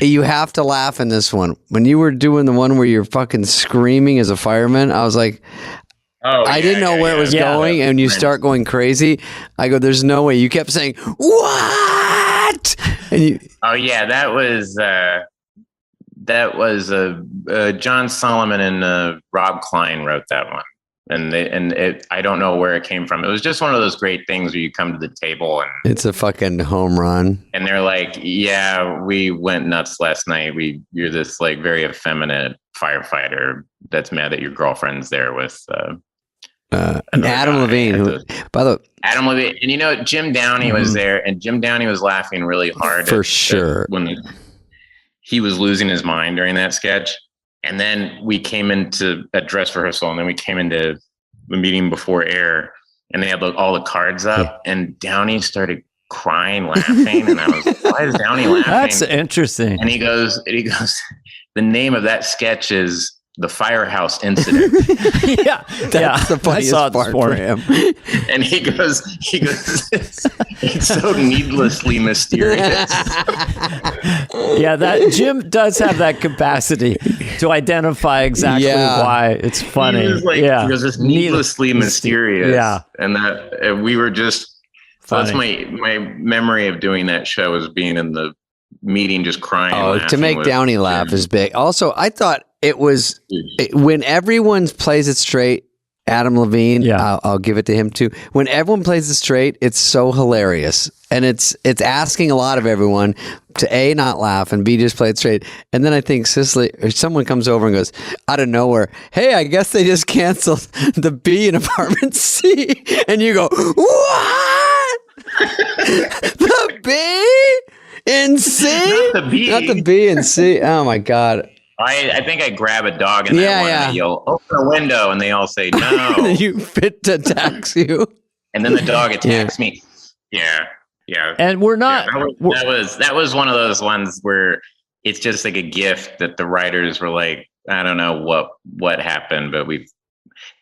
you have to laugh in this one. When you were doing the one where you're fucking screaming as a fireman, I was like, I didn't know where it was going, and you start going crazy. I go, there's no way. You kept saying, what? And you. Oh yeah, that was John Solomon and Rob Klein wrote that one. I don't know where it came from. It was just one of those great things where you come to the table and it's a fucking home run. And they're like, yeah, we went nuts last night. You're this like very effeminate firefighter that's mad that your girlfriend's there with Adam Levine. Adam Levine. And Jim Downey was there, and Jim Downey was laughing really hard. For sure. When he was losing his mind during that sketch. And then we came into a dress rehearsal, and then we came into the meeting before air, and they had all the cards up, and Downey started crying, laughing. And I was like, why is Downey laughing? That's interesting. And he goes, the name of that sketch is The Firehouse Incident. That's the funniest part for him. And he goes, it's so needlessly mysterious. Yeah, that Jim does have that capacity to identify exactly why it's funny. He goes, it's needlessly mysterious. Yeah. And we were just, that's my memory of doing that show, is being in the meeting just crying. Oh, to make Downey laugh is big. Also, I thought it was when everyone plays it straight. Adam Levine, I'll give it to him too. When everyone plays it straight, it's so hilarious, and it's asking a lot of everyone to A, not laugh, and B, just play it straight. And then I think Cicely or someone comes over and goes out of nowhere, "Hey, I guess they just canceled the B in apartment C," and you go, "What? The B in C? Not the B in C? Oh my god." I think I grab a dog in that one and I yell, open the window, and they all say no. You fit to attacks you. And then the dog attacks me. Yeah. Yeah. And we're not. That was one of those ones where it's just like a gift that the writers were like, I don't know what happened, but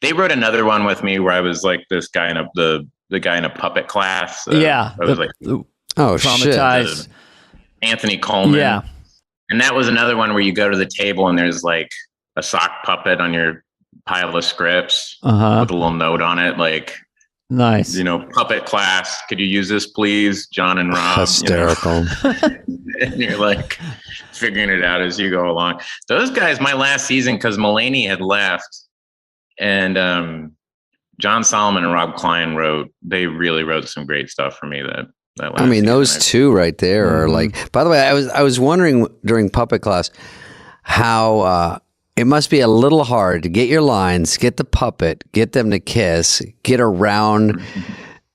they wrote another one with me where I was like this guy in the guy in a puppet class. I was like, traumatized. Shit. Anthony Coleman. Yeah. And that was another one where you go to the table and there's like a sock puppet on your pile of scripts with a little note on it, like, nice. You know, puppet class. Could you use this, please, John and Rob? Hysterical. You know? And you're like figuring it out as you go along. Those guys, my last season, because Mulaney had left, and John Solomon and Rob Klein they really wrote some great stuff for me. That last I mean, those season. two right there are like. By the way, I was wondering during puppet class how. It must be a little hard to get your lines, get the puppet, get them to kiss, get around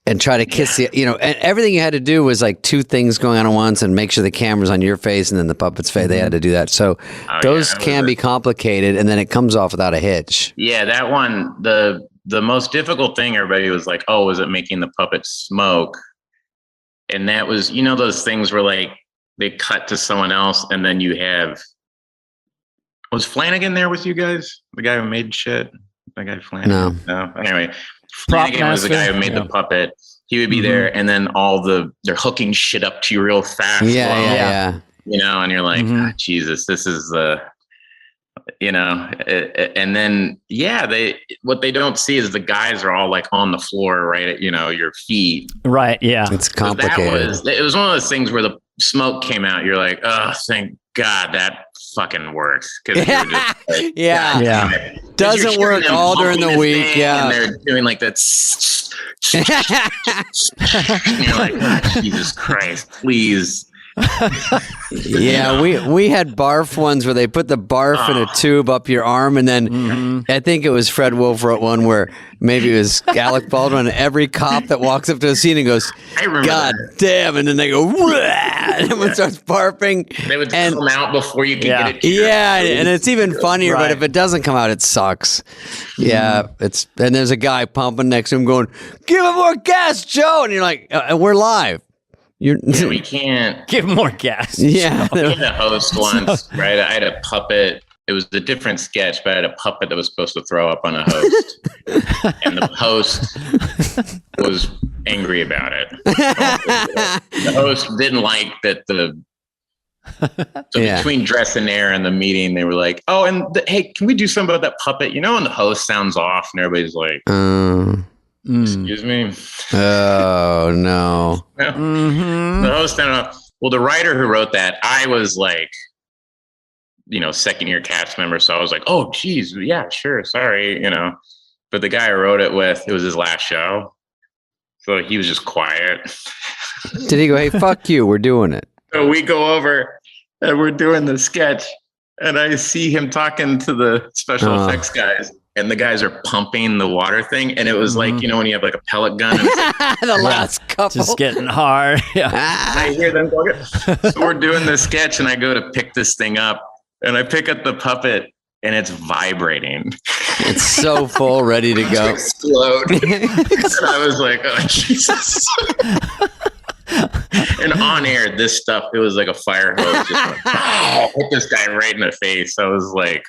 and try to kiss and everything you had to do was like two things going on at once and make sure the camera's on your face and then the puppet's face. They had to do that. So those can be complicated and then it comes off without a hitch. Yeah, that one, the most difficult thing, everybody was like, oh, is it making the puppet smoke? And that was, those things where like they cut to someone else and then you have. Was Flanagan there with you guys? The guy who made shit? That guy Flanagan? No. Anyway, Flanagan was the guy who made the puppet. He would be there, and then they're hooking shit up to you real fast. Yeah. And you're like, Jesus, this is the, and then, what they don't see is the guys are all like on the floor, right at, your feet. Right, yeah. It's complicated. It was one of those things where the smoke came out. You're like, oh, thank God that fucking works. Like, doesn't work all during the week. Yeah. And they're doing like that. And you're like, oh, Jesus Christ, please. We had barf ones where they put the barf in a tube up your arm, and then I think it was Fred Wolf wrote one where maybe it was Alec Baldwin. Every cop that walks up to a scene and goes, "God damn!" and then they go, "Wah!" and everyone starts barfing. They would come out before you could get it. And it's even funnier. But if it doesn't come out, it sucks. Yeah, and there's a guy pumping next to him going, "Give him more gas, Joe!" and you're like, "We're live." We can't give more gas. Yeah. I had a host once, right? I had a puppet. It was a different sketch, but I had a puppet that was supposed to throw up on a host. And the host was angry about it. The host didn't like that between dress and air and the meeting, they were like, oh, and hey, can we do something about that puppet? And the host sounds off and everybody's like, excuse me? Oh, no. The host sounded off. Well, the writer who wrote that, I was like, second year cast member. So I was like, oh, geez, yeah, sure, sorry, But the guy I wrote it with, it was his last show. So he was just quiet. Did he go, hey, fuck you, we're doing it? So we go over and we're doing the sketch. And I see him talking to the special effects guys. And the guys are pumping the water thing. And it was like, when you have like a pellet gun. And the last couple. Just getting hard. Yeah. I hear them going. So we're doing the sketch and I go to pick this thing up. And I pick up the puppet and it's vibrating. It's so full, ready to go. Explode. And I was like, oh, Jesus. And on air, this stuff, it was like a fire hose. Just like, hit this guy right in the face. I was like.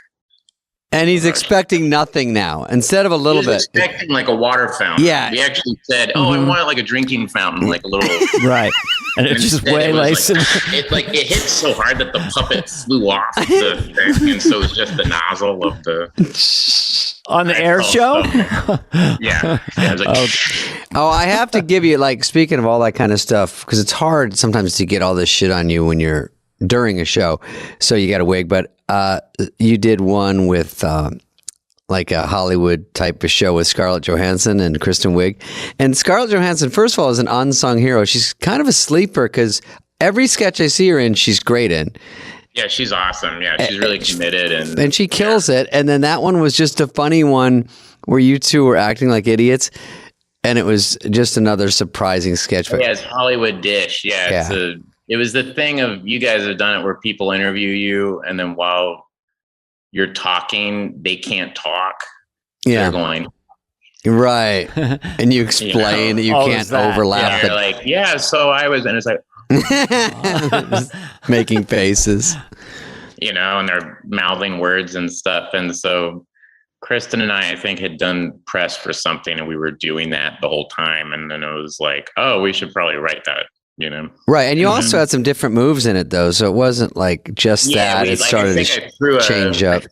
And he's expecting nothing now. Instead of a little bit. Expecting like a water fountain. Yeah. He actually said, I want like a drinking fountain, like a little. Right. And it's just way less. It hit so hard that the puppet flew off the thing. And so it was just the nozzle of the. On the air show? Yeah. I was like, I have to give you, like, speaking of all that kind of stuff, because it's hard sometimes to get all this shit on you when you're during a show. So you got a wig. But you did one with like a Hollywood type of show with Scarlett Johansson and Kristen Wiig. And Scarlett Johansson, first of all, is an unsung hero. She's kind of a sleeper because every sketch I see her in, she's great in. Yeah, she's awesome. Yeah, she's really committed. And she kills it. And then that one was just a funny one where you two were acting like idiots. And it was just another surprising sketch. Yeah, it's Hollywood Dish. Yeah, it was the thing of you guys have done it where people interview you and then while you're talking, they can't talk. Yeah. They're going. Right. And you explain that you can't overlap You're like, yeah, so I was, and it's like, making faces. and they're mouthing words and stuff. And so Kristen and I think, had done press for something, and we were doing that the whole time. And then it was like, oh, we should probably write that, Right. And you also had some different moves in it, though. So it wasn't like just that. It started to change up.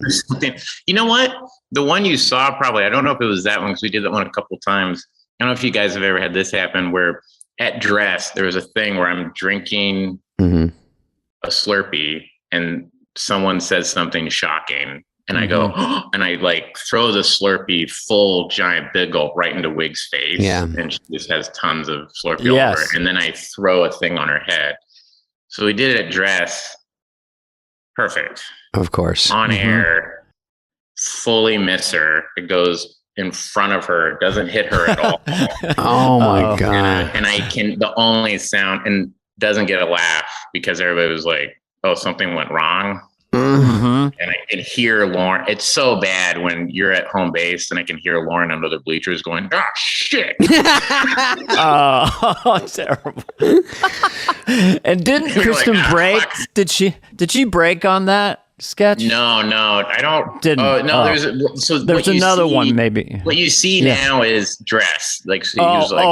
You know what? The one you saw, probably, I don't know if it was that one, because we did that one a couple of times. I don't know if you guys have ever had this happen, where at dress, there was a thing where I'm drinking a Slurpee and someone says something shocking. And I go, and I like throw the Slurpee full giant big gulp right into Wig's face. Yeah. And she just has tons of Slurpee over it. And then I throw a thing on her head. So we did it at dress. Perfect. Of course. On air, fully miss her. It goes in front of her, doesn't hit her at all. Oh my God. And I can, the only sound, and doesn't get a laugh because everybody was like, oh, something went wrong. And I can hear Lauren. It's so bad when you're at home base and I can hear Lauren under the bleachers going, "Oh shit!" Oh, terrible. And didn't Kristen break? Fuck. Did she break on that sketch? No, I don't. Didn't. Oh no, there's another one maybe. What you see now is dress. Like so he was like,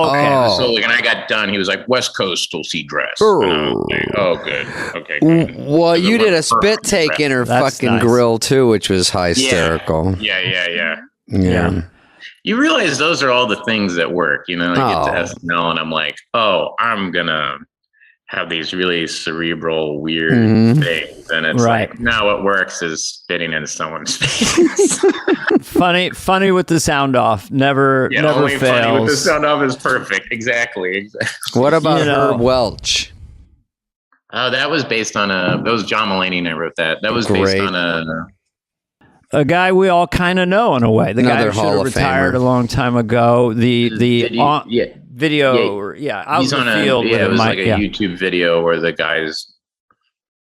so when I got done, he was like, West Coast will see dress. Like, oh, good. Okay. Good. Well, you did a spit take in her fucking grill too, which was hysterical. Yeah. You realize those are all the things that work. I get to SNL and I'm like, oh, I'm gonna have these really cerebral, weird things. And it's like, no, what works is spitting in someone's face. funny with the sound off. Never only fails. Funny with the sound off is perfect. Exactly. What about Herb Welch? Oh, that was based on that was John Mulaney and I wrote that. That was based on a guy we all kind of know in a way. The guy who should have retired a long time ago. Video, out he's in the on field. It was like a YouTube video where the guys,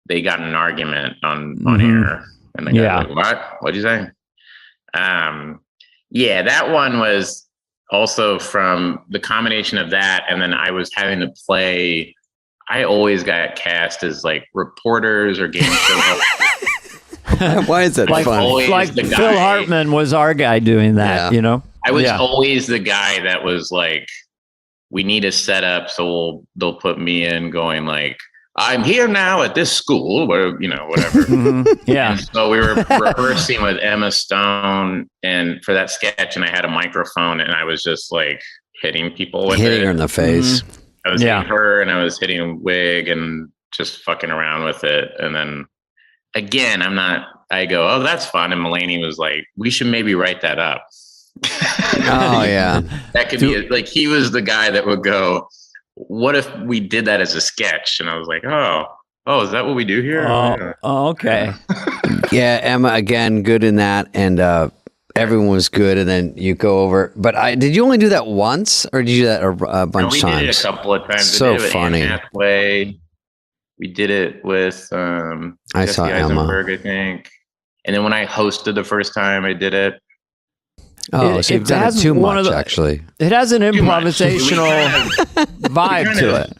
they got in an argument on air, and the guy's like, "What? What'd you say?" That one was also from the combination of that, and then I was having to play. I always got cast as like reporters or game show hosts. Why is that funny? Like Phil Hartman was our guy doing that, I was always the guy that was like, we need a setup, so they'll put me in going like, I'm here now at this school, where, whatever. And so we were rehearsing with Emma Stone and for that sketch, and I had a microphone and I was just like hitting people with hitting her in the face. I was hitting her and I was hitting Wig and just fucking around with it. And then again, I go, oh, that's fun. And Mulaney was like, we should maybe write that up. Oh, yeah. That could be like, he was the guy that would go, what if we did that as a sketch? And I was like, oh, is that what we do here? Okay. Yeah, Emma, again, good in that. And everyone was good. And then you go over. But did you only do that once or did you do that a bunch of times? We did it a couple of times. So funny. We did it with I saw Emma, I think. And then when I hosted the first time, I did it. Oh, so you've done it too much, actually. It has an improvisational vibe to it.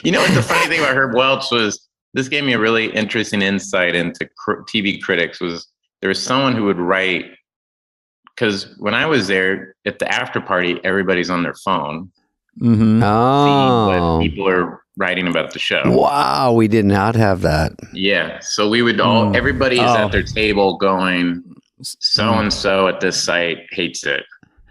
What the funny thing about Herb Welch was, this gave me a really interesting insight into TV critics. Was there was someone who would write, because when I was there at the after party, everybody's on their phone. Oh, people are writing about the show. Wow, we did not have that. Yeah, so we would all, everybody is at their table going, so-and-so at this site hates it.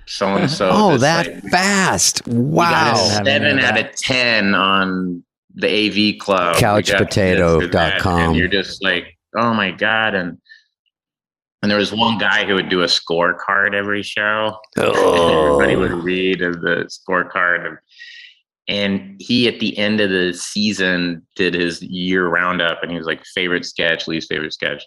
So-and-so. Oh, that fast. Wow. We got a 7 out of 10 on the AV Club. Couchpotato.com. And you're just like, oh my God. And there was one guy who would do a scorecard every show. Oh. Everybody would read the scorecard. And he, at the end of the season, did his year roundup, and he was like, favorite sketch, least favorite sketch.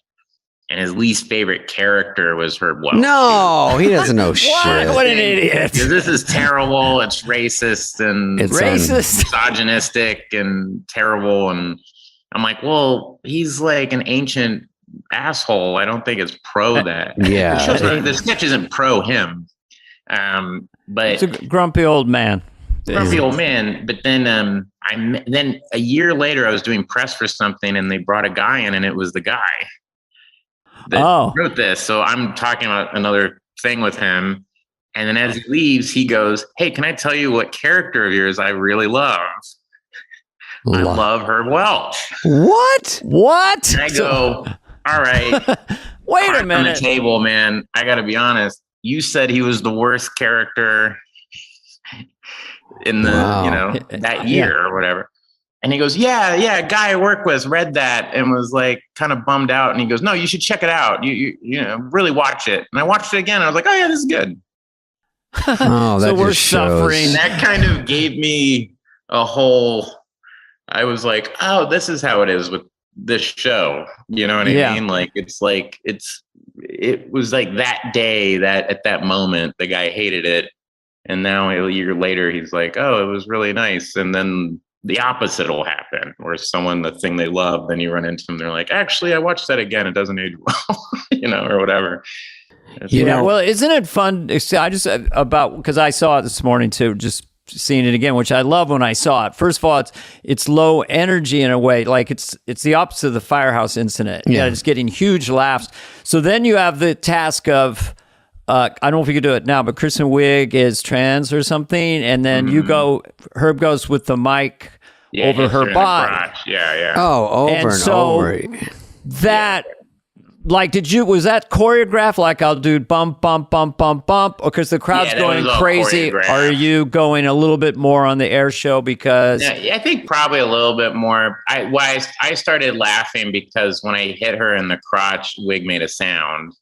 And his least favorite character was Herb Welch. No, he doesn't know shit. What an idiot. This is terrible. It's racist and misogynistic and terrible. And I'm like, well, he's like an ancient asshole. I don't think it's pro that. Yeah. The sketch isn't pro him. But It's a grumpy old man. grumpy old man. But then then a year later, I was doing press for something, and they brought a guy in, and it was the guy that wrote this. So I'm talking about another thing with him. And then as he leaves, he goes, "Hey, can I tell you what character of yours I really love? I love Herb Welch." What? And I go, "All right. Wait a On minute. the table, man. I got to be honest. You said he was the worst character in the, that year or whatever." And he goes, yeah, a guy I work with read that and was like kind of bummed out. And he goes, "No, you should check it out. You really watch it." And I watched it again. I was like, "Oh yeah, this is good." Oh, that So we're just shows. suffering. And that kind of gave me a whole, I was like, oh, this is how it is with this show. You know what I mean? Like, it was like that day, that at that moment, the guy hated it. And now a year later, he's like, "Oh, it was really nice." And then the opposite will happen, where the thing they love, then you run into them, they're like, "Actually, I watched that again. It doesn't age well," or whatever. Well, isn't it fun? I just because I saw it this morning too, just seeing it again, which I love when I saw it. First of all, it's low energy in a way, like it's the opposite of the Firehouse incident. Yeah, it's getting huge laughs. So then you have the task of, I don't know if you could do it now, but Kristen Wiig is trans or something, and then Herb goes with the mic over her body. Oh, over and over. That, like, was that choreographed? Like, I'll do bump, bump, bump, bump, bump, because the crowd's going crazy. Are you going a little bit more on the air show because? Yeah, I think probably a little bit more. I started laughing because when I hit her in the crotch, Wig made a sound.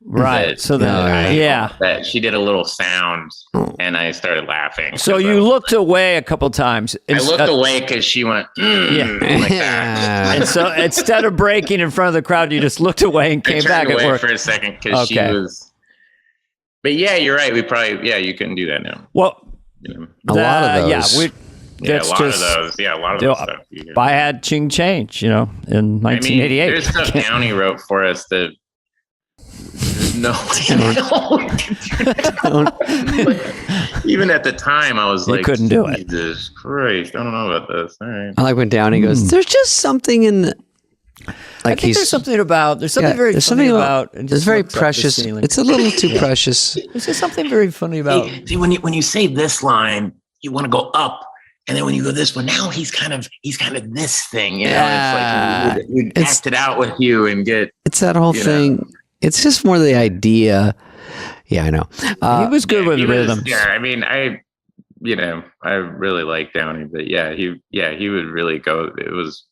Right. So that she did a little sound, and I started laughing. So you looked away a couple times. I looked away because she went, like that. And so instead of breaking in front of the crowd, you just looked away and came back at work for a second because she was. But yeah, you're right. We probably you couldn't do that now. Well, a lot of those. A lot of those. Yeah, a lot of those stuff. I had Ching Change, in 1988. There's stuff Downey wrote for us that. No. Even at the time, I was like, couldn't do it. Jesus Christ, I don't know about this. All right. I like when Downey goes, "There's just something in the." Like, there's something about. There's something very funny about. It's very precious. It's a little too precious. There's just something very funny about. See, when you say this line, you want to go up. And then when you go this one, now he's kind of this thing. Yeah. It's like we act it out with you and get. It's that whole thing. It's just more the idea. Yeah, I know. He was good with rhythm. I mean, I really like Downey, but he would really go. It was,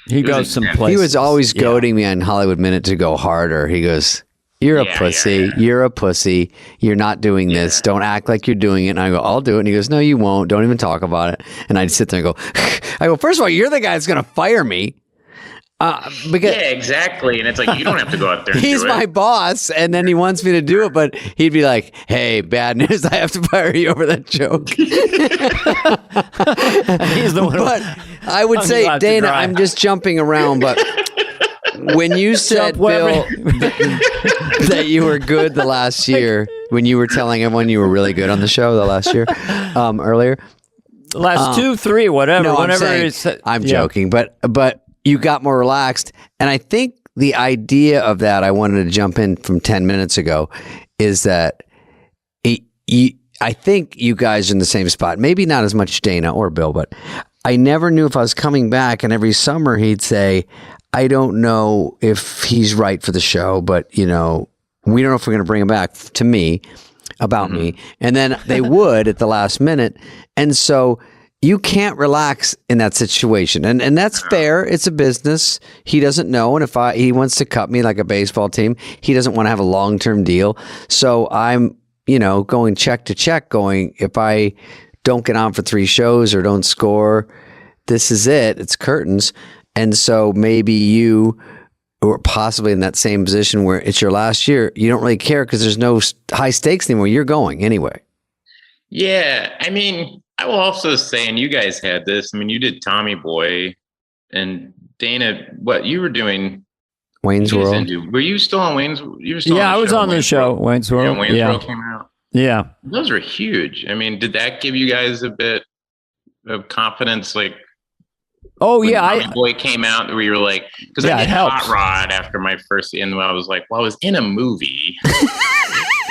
he goes some places. He was always goading me on Hollywood Minute to go harder. He goes, "You're a pussy. You're a pussy. You're not doing this. Don't act like you're doing it." And I go, "I'll do it." And he goes, "No, you won't. Don't even talk about it." And I'd sit there and go, "First of all, you're the guy that's going to fire me." Because exactly. And it's like, you don't have to go out there and he's do my boss, and then he wants me to do it, but he'd be like, "Hey, bad news, I have to fire you over that joke." He's the one. But I would say, Dana, I'm just jumping around, but when you said, Bill, that you were good the last year, when you were telling everyone you were really good on the show the last year, earlier. Last 2, 3, whatever. No, whenever I'm joking, but you got more relaxed. And I think the idea of that, I wanted to jump in from 10 minutes ago, is that I think you guys are in the same spot. Maybe not as much Dana or Bill, but I never knew if I was coming back. And every summer he'd say, "I don't know if he's right for the show, but, we don't know if we're going to bring him back," to me, about me. And then they would at the last minute. And so you can't relax in that situation. And that's fair. It's a business. He doesn't know. And if he wants to cut me like a baseball team, he doesn't want to have a long-term deal. So I'm, going check to check, going, if I don't get on for 3 shows or don't score, this is it. It's curtains. And so maybe you or possibly in that same position where it's your last year, you don't really care because there's no high stakes anymore. You're going anyway. Yeah. I mean, I will also say, and you guys had this, I mean, you did Tommy Boy, and Dana, what you were doing. Wayne's World. Were you still on Wayne's? You were still I was on the show, Wayne's World. Wayne's World came out. Yeah. Those were huge. I mean, did that give you guys a bit of confidence? Like, Oh when yeah, Tommy Boy came out, where you were like, because I it did helps. Hot Rod after my first, and I was like, well, I was in a movie.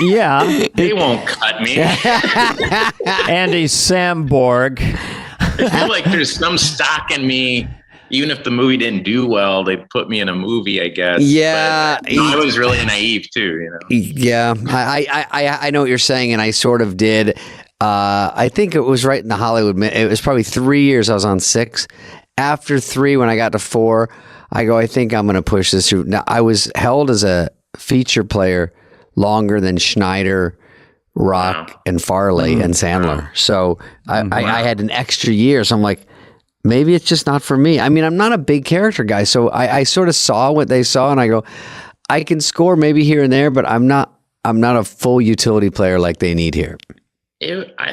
Yeah. They won't cut me. Andy Samborg. I feel like there's some stock in me. Even if the movie didn't do well, they put me in a movie, I guess. Yeah, But, I was really naive too, you know. Yeah, I know what you're saying, and I sort of did. I think it was right in the Hollywood. It was probably 3 years. I was on 6. After 3, when I got to 4, I go, I think I'm going to push this through. Now, I was held as a feature player longer than Schneider, Rock, and Farley and Sandler. So I had an extra year. So I'm like, maybe it's just not for me. I mean, I'm not a big character guy. So I sort of saw what they saw, and I go, I can score maybe here and there, but I'm not a full utility player like they need here.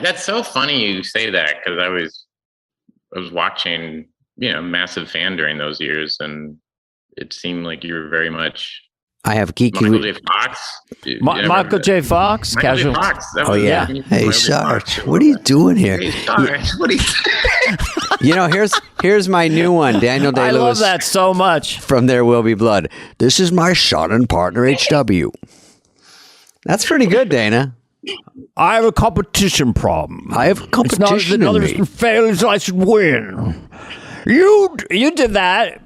That's so funny you say that, because I was watching, massive fan during those years, and it seemed like you were very much. I have geeky. Michael J. Fox. Michael J. Fox. Michael J. Fox. Oh yeah. Hey Sarge, what are you doing here? Hey Sarge, what are you? Here's my new one, Daniel Day-Lewis. I love that so much. From There Will Be Blood. This is my son and partner HW. That's pretty good, Dana. I have a competition problem. I have a competition. It's not that others fails, I should win. You did that.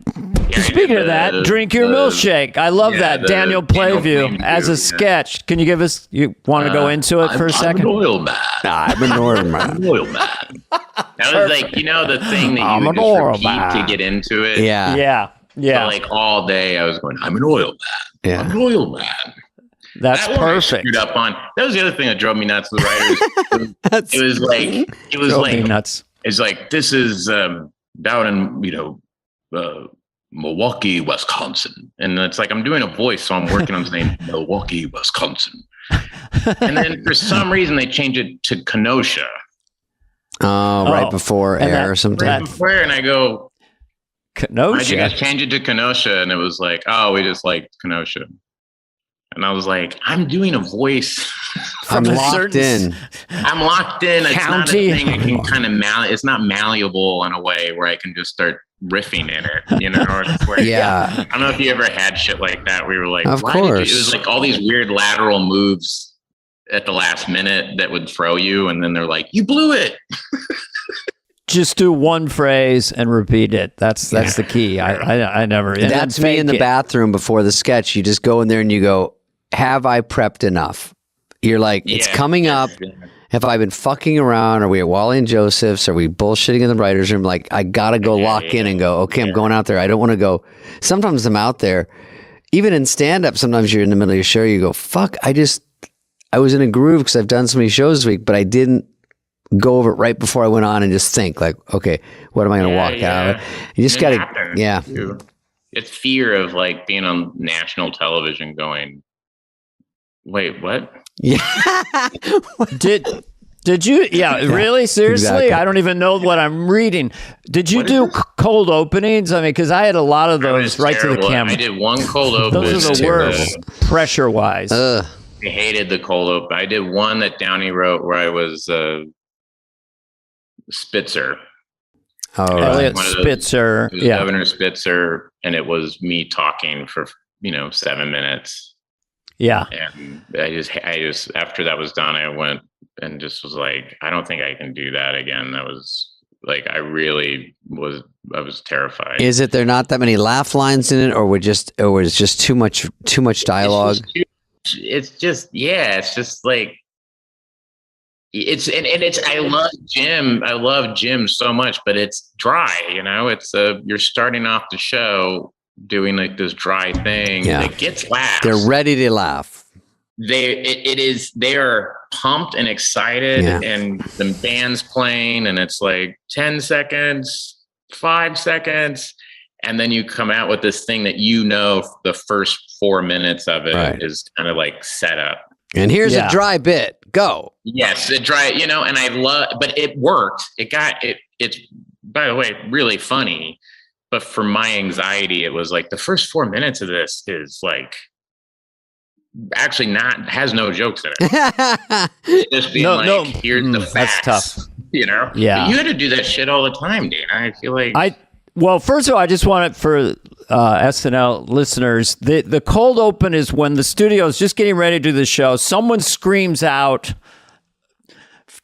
Yeah, Speaking of that, drink your milkshake. I love that. Daniel Playview as a sketch. Can you give us? You want to go into it for a second? I'm an oil man. I'm an oil man. Oil man. That was like the thing that you would just repeat to get into it. Yeah. But like all day, I was going, I'm an oil man. Yeah. I'm an oil man. That's perfect. Screwed up on. That was the other thing that drove me nuts with writers. It was like nuts. It's like, this is down in Milwaukee, Wisconsin, and it's like I'm doing a voice, so I'm working on saying Milwaukee, Wisconsin, and then for some reason they changed it to Kenosha. Right before air or something. Right before air, and I go, Kenosha. why'd you guys change it to Kenosha? And it was like, oh, we just liked Kenosha. And I was like, I'm doing a voice. I'm locked in. I'm locked in. It's not a County. thing I can kind of it's not malleable in a way where I can just start riffing in it, It's where, Yeah. I don't know if you ever had shit like that. We were like, of why course. did you? It was like all these weird lateral moves at the last minute that would throw you. And then they're like, you blew it. Just do one phrase and repeat it. That's the key. I never. That's me in the bathroom before the sketch. You just go in there and you go, have I prepped enough? You're like, it's coming up. Have I been fucking around? Are we at Wally and Joseph's? Are we bullshitting in the writer's room? Like, I got to go lock in and go, okay, I'm going out there. I don't want to go. Sometimes I'm out there. Even in stand-up, sometimes you're in the middle of your show. You go, fuck, I was in a groove because I've done so many shows this week, but I didn't go over it right before I went on and just think like, okay, what am I going to walk out of? You just got to, It's fear of like being on national television going, wait, what? Yeah. Did you? Yeah, really? Seriously? Exactly. I don't even know what I'm reading. Did you do cold openings? I mean, because I had a lot of those right to the camera. I did one cold open. Those are the worst, pressure-wise. I hated the cold open. I did one that Downey wrote where I was Spitzer. Oh, Elliot Spitzer. Governor Spitzer, and it was me talking for 7 minutes. Yeah. And I just after that was done, I went and just was like, I don't think I can do that again. That was like, I was terrified. Is it there not that many laugh lines in it, or was just too much dialogue? It's just like, I love Jim so much, but it's dry, it's you're starting off the show doing like this dry thing that gets laughs. They're ready to laugh. They are pumped and excited, and the band's playing, and it's like 10 seconds, 5 seconds, and then you come out with this thing that the first 4 minutes of it is kind of like set up. And here's a dry bit. Go. Yes, it dry, and I love, but it worked. It's, by the way, really funny. But for my anxiety, it was like the first 4 minutes of this is like, actually has no jokes in it. It's just being here's the facts. That's tough. Yeah. But you had to do that shit all the time, Dana. I feel like well, first of all, I just want it for SNL listeners. The cold open is when the studio is just getting ready to do the show. Someone screams out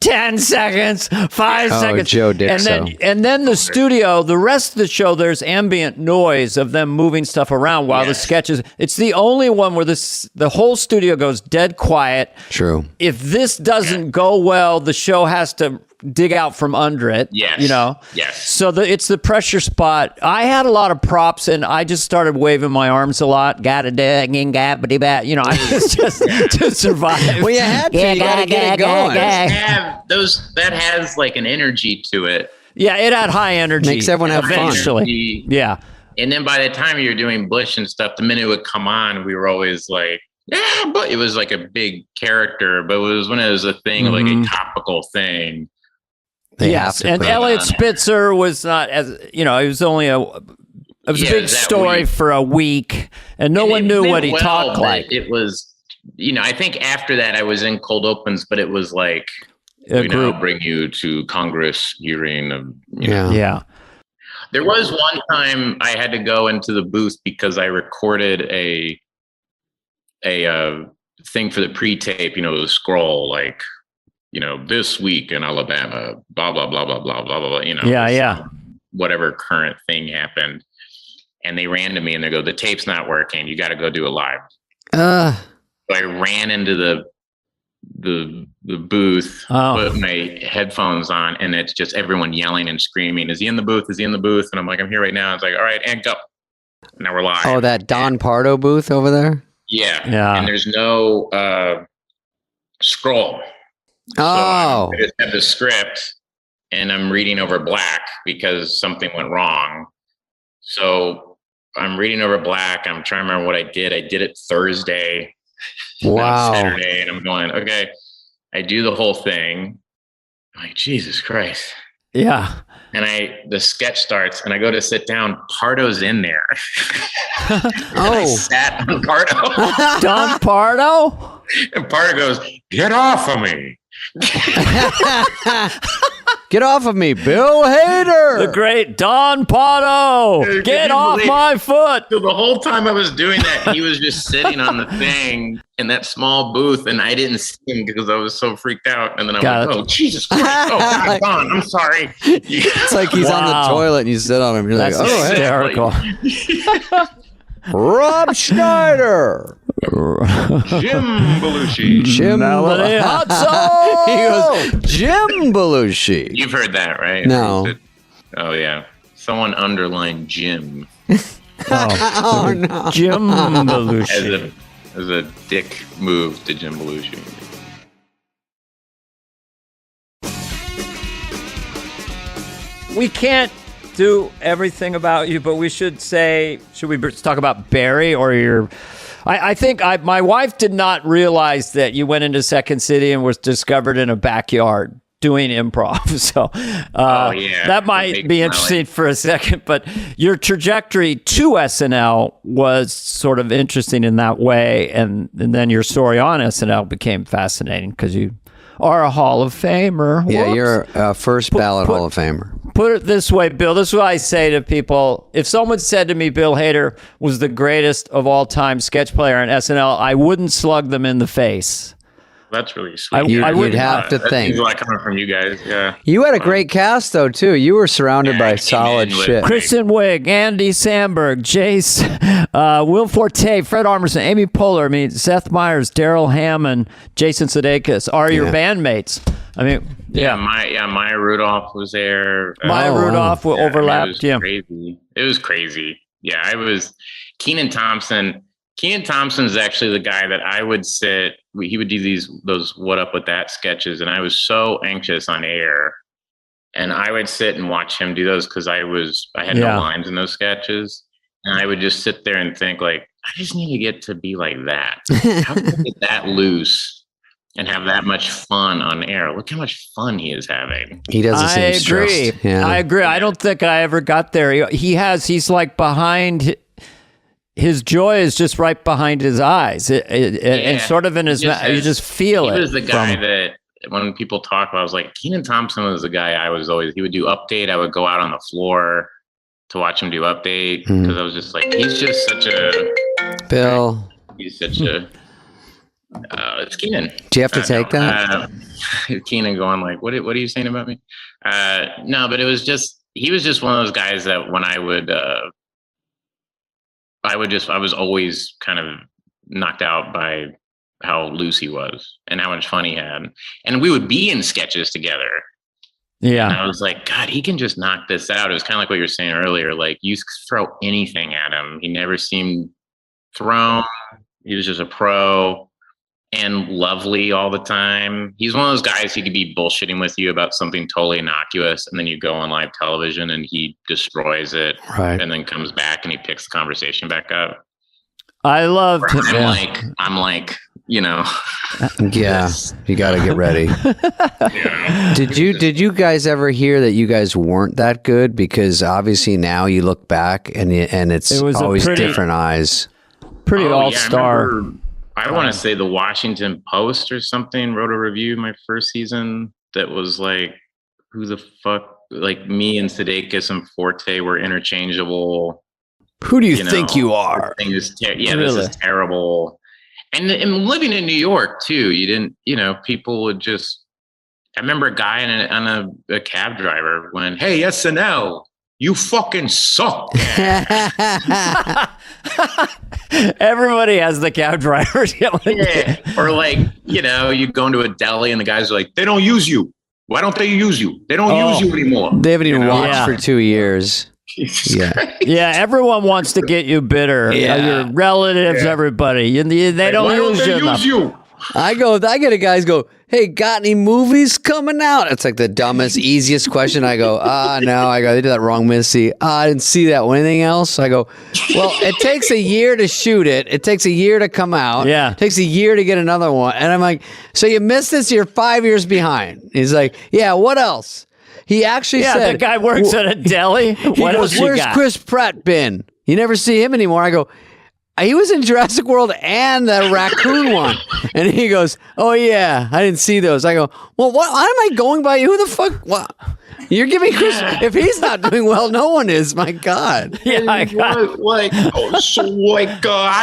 10 seconds, 5 seconds. Joe Dixon. And then the studio, the rest of the show, there's ambient noise of them moving stuff around while the sketches. It's the only one where the whole studio goes dead quiet. True. If this doesn't go well, the show has to dig out from under it. Yes. Yes. So it's the pressure spot. I had a lot of props, and I just started waving my arms a lot. Got a dang, gappity bat. I was just to survive. Well, you had to. You got to get it going. That has like an energy to it. Yeah, it had high energy. Makes everyone have eventually. Fun. Yeah. And then by the time you're doing Bush and stuff, the minute it would come on, we were always like, yeah, but it was like a big character. But it was when it was a thing, like a topical thing. Yes, and Elliot Spitzer was not as it was only a big story for a week, and no one knew what he talked like. It was, I think after that I was in cold opens, but it was like we now bring you to Congress hearing of yeah. There was one time I had to go into the booth because I recorded a thing for the pre-tape, the scroll like. This week in Alabama, blah, blah, blah, blah, blah, blah, blah, Yeah. Whatever current thing happened. And they ran to me and they go, the tape's not working. You got to go do it live. So I ran into the booth, put my headphones on, and it's just everyone yelling and screaming. Is he in the booth? Is he in the booth? And I'm like, I'm here right now. It's like, all right, and go. Now we're live. Oh, that Don Pardo booth over there? Yeah. And there's no scroll. So I just have the script and I'm reading over black because something went wrong. So I'm reading over black. I'm trying to remember what I did. I did it Thursday. Wow. Saturday. And I'm going, okay, I do the whole thing. I'm like, Jesus Christ. Yeah. And the sketch starts and I go to sit down. Pardo's in there. I sat on Pardo. Don Pardo? And Pardo goes, get off of me. Get off of me, Bill Hader. The great Don Pardo. Get off my foot. So the whole time I was doing that, he was just sitting on the thing in that small booth, and I didn't see him because I was so freaked out. And then I'm like, oh, Jesus Christ. Oh, God, Don, I'm sorry. It's like he's on the toilet and you sit on him. You're That's like, hysterical. Rob Schneider. Jim Belushi. Jim Belushi. He goes, Jim Belushi. You've heard that, right? No. Oh, yeah. Someone underlined Jim. Oh, no. Jim Belushi. As a dick move to Jim Belushi. We can't do everything about you, but we should we talk about Barry or your... I think my wife did not realize that you went into Second City and was discovered in a backyard doing improv. So that might be interesting for a second, but your trajectory to SNL was sort of interesting in that way. And then your story on SNL became fascinating because you are a Hall of Famer. Yeah, Whoops. you're a first ballot Hall of Famer. Put it this way, Bill. This is what I say to people. If someone said to me Bill Hader was the greatest of all time sketch player on SNL, I wouldn't slug them in the face. That's really sweet. You'd have to think. That's a lot coming from you guys. Yeah. You had a great cast, though, too. You were surrounded by solid shit. Kristen Wiig, Andy Samberg, Jace, Will Forte, Fred Armisen, Amy Poehler, Seth Meyers, Daryl Hammond, Jason Sudeikis are your bandmates. Maya Rudolph was there. Maya Rudolph overlapped. It was crazy. Yeah, I was Kenan Thompson. Kenan Thompson's actually the guy that I would sit. He would do those "What Up with That" sketches, and I was so anxious on air, and I would sit and watch him do those because I had no lines in those sketches, and I would just sit there and think like, I just need to get to be like that. How can I get that loose? And have that much fun on air. Look how much fun he is having. He doesn't seem stressed. Yeah. I agree. I don't think I ever got there. He's like behind his joy is just right behind his eyes, and sort of in his mouth. You just feel it. He was the guy that when people talk about, I was like, Kenan Thompson was the guy he would do Update. I would go out on the floor to watch him do Update because I was just like, he's just such a Bill. He's such a. It's Kenan. Do you have to take that? Kenan going like, what are you saying about me? No, but he was just one of those guys that when I was always kind of knocked out by how loose he was and how much fun he had. And we would be in sketches together. Yeah. And I was like, God, he can just knock this out. It was kind of like what you were saying earlier. Like, you throw anything at him. He never seemed thrown. He was just a pro and lovely all the time. He's one of those guys, he could be bullshitting with you about something totally innocuous, and then you go on live television and he destroys it, right, and then comes back and he picks the conversation back up. I love him. I'm like, you know. Yeah, you got to get ready. Yeah. Did you guys ever hear that you guys weren't that good? Because obviously now you look back and it was always different eyes. Pretty all-star. I want to say the Washington Post or something wrote a review my first season that was like, who the fuck, like me and Sudeikis and Forte were interchangeable. Who do you think you are? This is terrible. And living in New York too, people would just, I remember a guy on a cab driver went, "Hey, SNL, you fucking suck." Everybody has the cab drivers yelling. Yeah. Or like, you go into a deli and the guys are like, "They don't use you. Why don't they use you? They don't use you anymore." They haven't even watched for 2 years. Yeah, everyone wants to get you bitter. Your relatives, everybody. They don't use you. I get a guys go, "Hey, got any movies coming out?" It's like the dumbest, easiest question. I go, no. I go, "They did that wrong, Missy." I didn't see that one. Anything else? I go, "Well, it takes a year to shoot it. It takes a year to come out. Yeah. It takes a year to get another one." And I'm like, "So you missed this? You're 5 years behind." He's like, "Yeah, what else?" He actually said, the guy works at a deli. What else you "Where's got?" Chris Pratt been? You never see him anymore." I go, "He was in Jurassic World and the raccoon one." And he goes, "Oh, yeah, I didn't see those." I go, "Well, why am I going by you? Who the fuck? What? You're giving Chris... If he's not doing well, no one is. My God." Yeah, I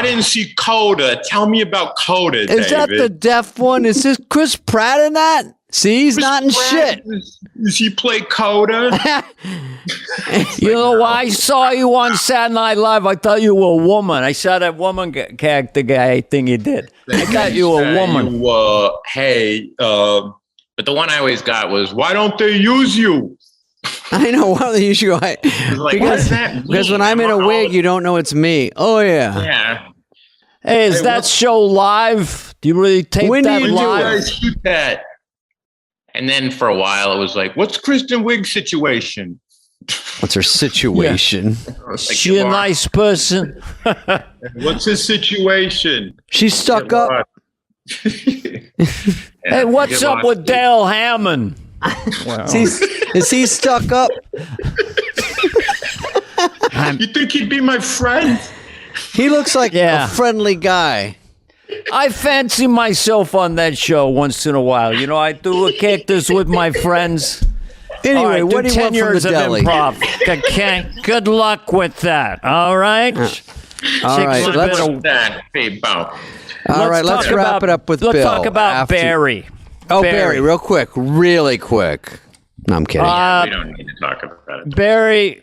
didn't see Coda. Tell me about Coda, David. Is that the deaf one? Is this Chris Pratt in that? See, he's not in shit. Does he play Coda? You know, I saw you on Saturday Night Live. I thought you were a woman. I saw that woman character guy thing you did. I thought you were a woman. But the one I always got was, "Why don't they use you?" I know. Why don't they use you? Like, what does that mean? Because when I'm in a wig, you don't know it's me. Oh, yeah. Yeah. Hey, is that show live? Do you really tape that live? When do you guys shoot that? And then for a while, it was like, "What's Kristen Wiig's situation?" What's her situation? Like, she a nice person. What's his situation? She's stuck up. Hey, what's up with Dale Hammond? Wow. Is he stuck up? You think he'd be my friend? He looks like a friendly guy. I fancy myself on that show once in a while. I do characters with my friends. Anyway, what do you want from the deli? Improv. Okay, good luck with that. All right. All right. Let's wrap it up with Bill. Let's talk about Barry. Barry, really quick. No, I'm kidding. We don't need to talk about it. Barry.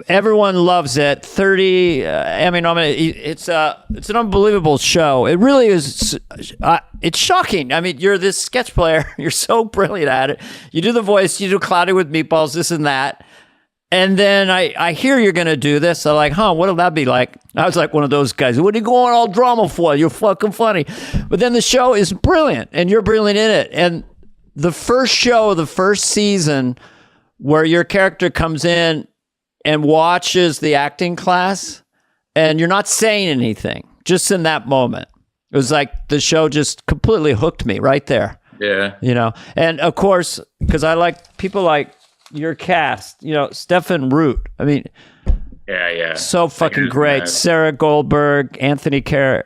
Everyone loves it. 30 Emmy nominated. It's an unbelievable show. It really is. It's shocking. I mean, you're this sketch player. You're so brilliant at it. You do the voice. You do Cloudy with Meatballs. This and that. And then I hear you're going to do this. I'm like, what'll that be like? I was like one of those guys. What are you going all drama for? You're fucking funny. But then the show is brilliant, and you're brilliant in it. And the first show, the first season, where your character comes in and watches the acting class, and you're not saying anything, just in that moment. It was like the show just completely hooked me right there. Yeah. And of course, because I like people like your cast, Stephen Root. I mean, Yeah. So fucking great. Mad. Sarah Goldberg, Anthony Carrigan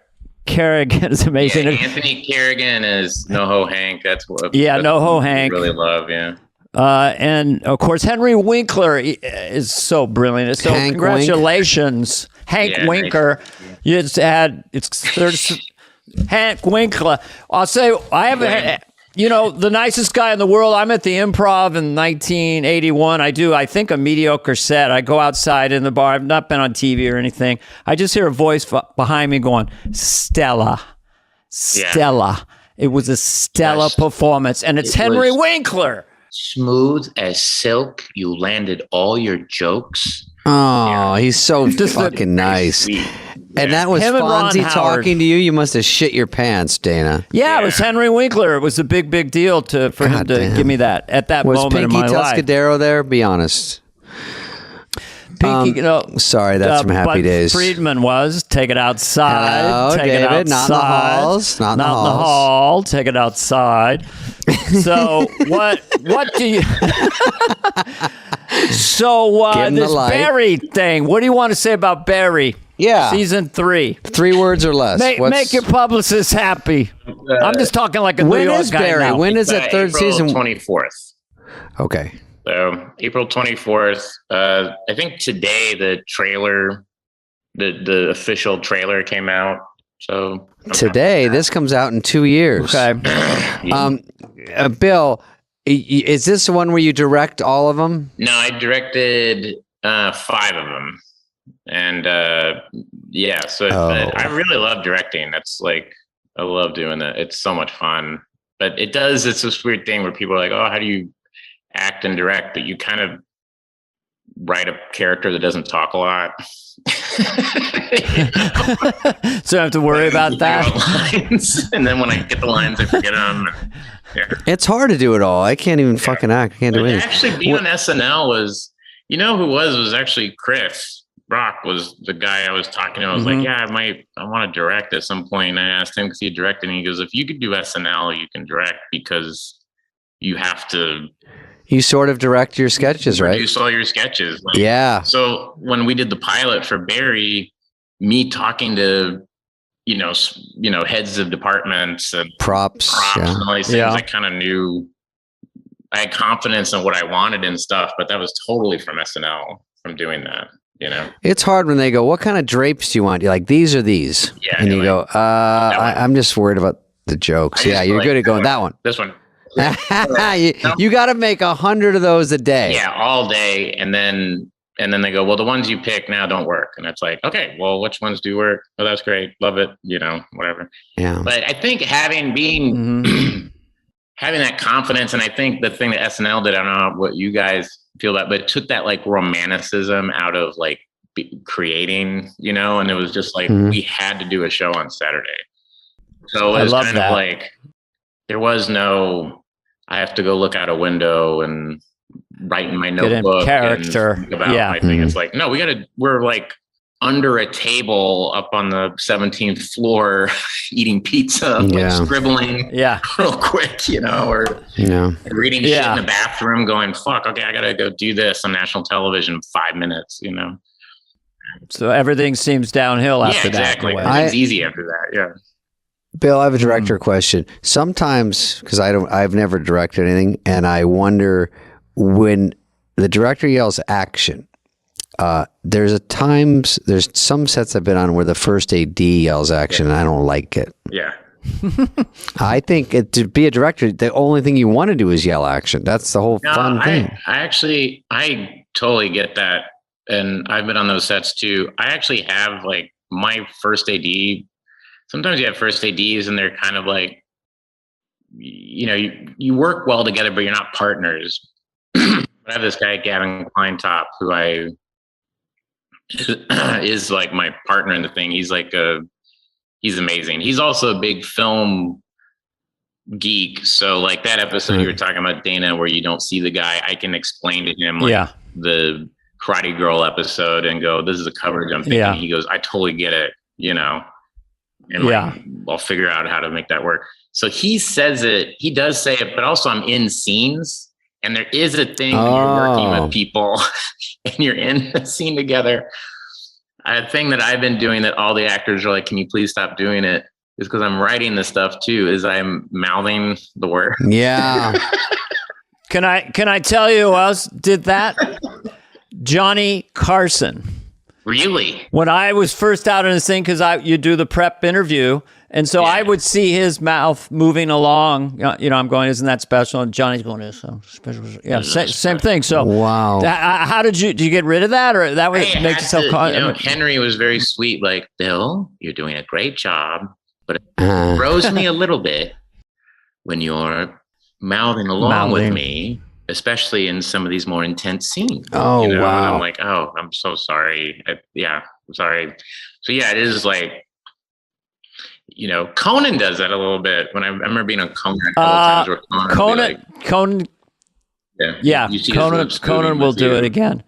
is amazing. Yeah, Anthony Carrigan is NoHo Hank. That's what. NoHo I Hank. really love. Yeah. And of course, Henry Winkler is so brilliant. So Hank congratulations, Hank Winker. There's Hank Winkler. I'll say I haven't had, the nicest guy in the world. I'm at the Improv in 1981. I think a mediocre set. I go outside in the bar. I've not been on TV or anything. I just hear a voice behind me going, Stella. It was a stellar performance. And it's Henry Winkler. Smooth as silk. You landed all your jokes. Oh, he's so fucking nice. Sweet. And that was Him and Ron Fonzie Howard. talking to you. You must have shit your pants, Dana. Yeah, it was Henry Winkler. It was a big deal for him to damn. give me that at that Was moment Pinky in my life. Tuscadero there? Be honest. Pinky, Sorry, that's some happy Bud days. Friedman was take it outside. Hello, take David. it outside. Not in the halls. Not in the halls. hall. Take it outside. So what do you? So Give 'em the this light. Barry thing. What do you want to say about Barry? Yeah. Season 3. 3 words or less. Make your publicist happy. I'm just talking like a When New York is guy Barry? now. When is that third April season? 24th. Okay. So April 24th. I think today the trailer, the official trailer came out. So Today, this comes out in 2 years. Okay. Bill, is this the one where you direct all of them? No, I directed 5 of them, and so I really love directing. That's like I love doing that. It's so much fun. But it's this weird thing where people are like, "Oh, how do you act and direct?" But you kind of write a character that doesn't talk a lot. So I have to worry about that. Lines. And then when I get the lines, I forget them. Yeah. It's hard to do it all. I can't even fucking act. I can't do But anything. actually, being on SNL was actually Chris Rock was the guy I was talking to. I was like, yeah, I want to direct at some point. And I asked him because he directed, and he goes, if you could do SNL, you can direct because you have to. You sort of direct your sketches, right? Produce all your sketches. Like, Yeah. So when we did the pilot for Barry, me talking to, heads of departments and Props. and all these things, Yeah. I kind of knew I had confidence in what I wanted and stuff, but that was totally from SNL from doing that, It's hard when they go, what kind of drapes do you want? You're like, these or these? Yeah, And you like, go, I'm just worried about the jokes. Yeah, you're good at going, that one. This one. you got to make 100 of those a day. Yeah, all day. And then they go, well, the ones you pick now don't work. And it's like, okay, well, which ones do work? Oh, that's great. Love it. Whatever. Yeah. But I think having that confidence, and I think the thing that SNL did, I don't know what you guys feel about, but it took that like romanticism out of like creating, and it was just like, we had to do a show on Saturday. So it was kind of like, there was no, I have to go look out a window and write in my notebook character and think about my thing. It's like, no, we're like under a table up on the 17th floor eating pizza, like scribbling real quick, or reading shit in the bathroom going, fuck, okay, I gotta go do this on national television in 5 minutes, So everything seems downhill after exactly. that. It's easy after that. Yeah. Bill, I have a director question. Sometimes, because I've never directed anything, and I wonder when the director yells action. There's some sets I've been on where the first AD yells action, and I don't like it. Yeah. I think to be a director, the only thing you want to do is yell action. That's the whole fun thing. I totally get that, and I've been on those sets too. I actually have like my first AD. Sometimes you have first ADs and they're kind of like, you work well together, but you're not partners. I have this guy, Gavin Kleintop, who is like my partner in the thing. He's he's amazing. He's also a big film geek. So like that episode you were talking about, Dana, where you don't see the guy, I can explain to him the Karate Girl episode and go, this is the coverage I'm thinking. He goes, I totally get it, and I'll figure out how to make that work. So he does say it, but also I'm in scenes, and there is a thing when you're working with people and you're in a scene together A thing that I've been doing that all the actors are like, can you please stop doing it? Is because I'm writing the stuff too, is I'm mouthing the word. Yeah. Can I tell you who else did that? Johnny Carson. Really? When I was first out in this thing, because you do the prep interview, and so I would see his mouth moving along. I'm going, isn't that special? And Johnny's going, is so special. Yeah, same thing. So, wow. How did you get rid of that, or that was makes yourself? Henry was very sweet. Like, Bill, you're doing a great job, but it throws me a little bit when you're mouthing along with me, especially in some of these more intense scenes. Oh, wow. And I'm like, oh, I'm so sorry. I'm sorry. So yeah, it is like, Conan does that a little bit. When I remember being on Conan a couple times where Conan, Conan will do it again.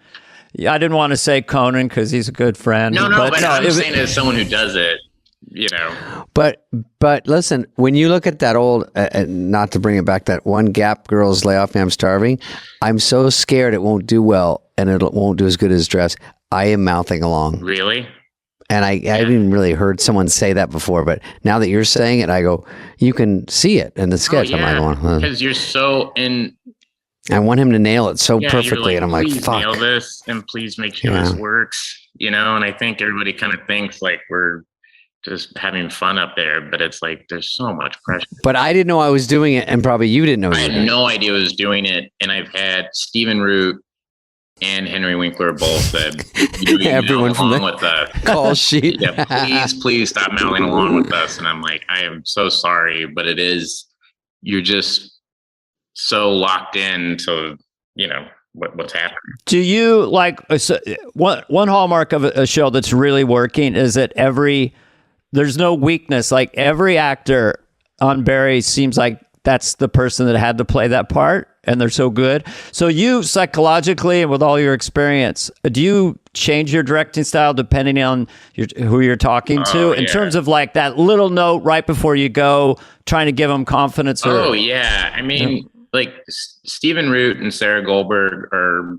Yeah, I didn't want to say Conan because he's a good friend. No, but I'm saying as someone who does it, But listen, when you look at that old, not to bring it back, that one Gap Girls Lay Off Me, I'm Starving, I'm so scared it won't do well and it won't do as good as Dress. I am mouthing along. Really? And I haven't really heard someone say that before, but now that you're saying it, I go, you can see it in the sketch. Oh, yeah. I'm like, huh. Because you're so in. I want him to nail it so perfectly, and I'm like, fuck. Nail this and please make sure this works, And I think everybody kind of thinks like we're just having fun up there, but it's like there's so much pressure. But I didn't know I was doing it, and probably you didn't know. I had no idea I was doing it, and I've had Stephen Root and Henry Winkler both said, everyone from the call sheet. Please stop mouthing along with us. And I'm like, I am so sorry, but you're just so locked in to what's happening. Do you like one hallmark of a show that's really working is that there's no weakness. Like every actor on Barry seems like that's the person that had to play that part, and they're so good. So you psychologically and with all your experience, do you change your directing style depending on who you're talking to in terms of like that little note right before you go, trying to give them confidence? I mean, like Stephen Root and Sarah Goldberg are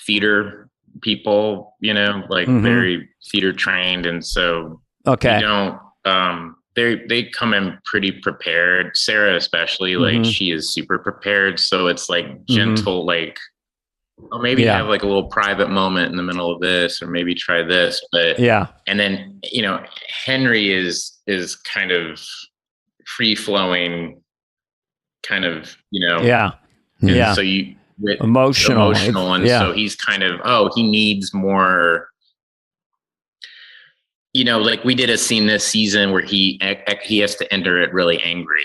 theater people, very theater trained. And so they come in pretty prepared. Sarah especially, like she is super prepared. So it's like gentle, like, maybe have like a little private moment in the middle of this, or maybe try this. But and then Henry is kind of free flowing, kind of So emotional, and so he's kind of he needs more. Like we did a scene this season where he has to enter it really angry.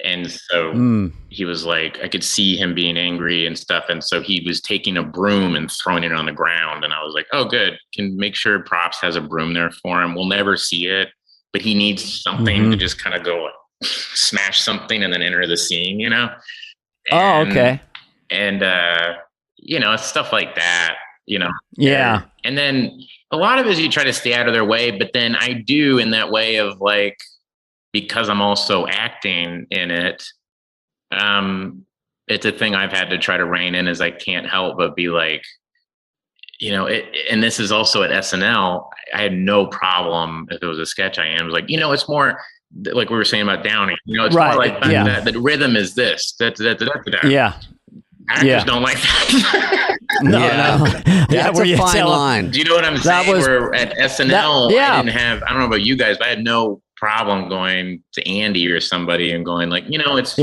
And so he was like, I could see him being angry and stuff. And so he was taking a broom and throwing it on the ground. And I was like, oh, good. Can make sure props has a broom there for him. We'll never see it, but he needs something to just kind of go smash something and then enter the scene, And, okay. And, it's stuff like that, Yeah. And then a lot of it is you try to stay out of their way, but then I do in that way of like, because I'm also acting in it, it's a thing I've had to try to rein in, is I can't help but be like, and this is also at SNL, I had no problem if it was a sketch I was like, it's more like we were saying about Downey, it's more like the rhythm is this, yeah. Actors don't like that. No. That's a fine line. Do you know what I'm saying? Where at SNL, I didn't have, I don't know about you guys, but I had no problem going to Andy or somebody and going like, it's,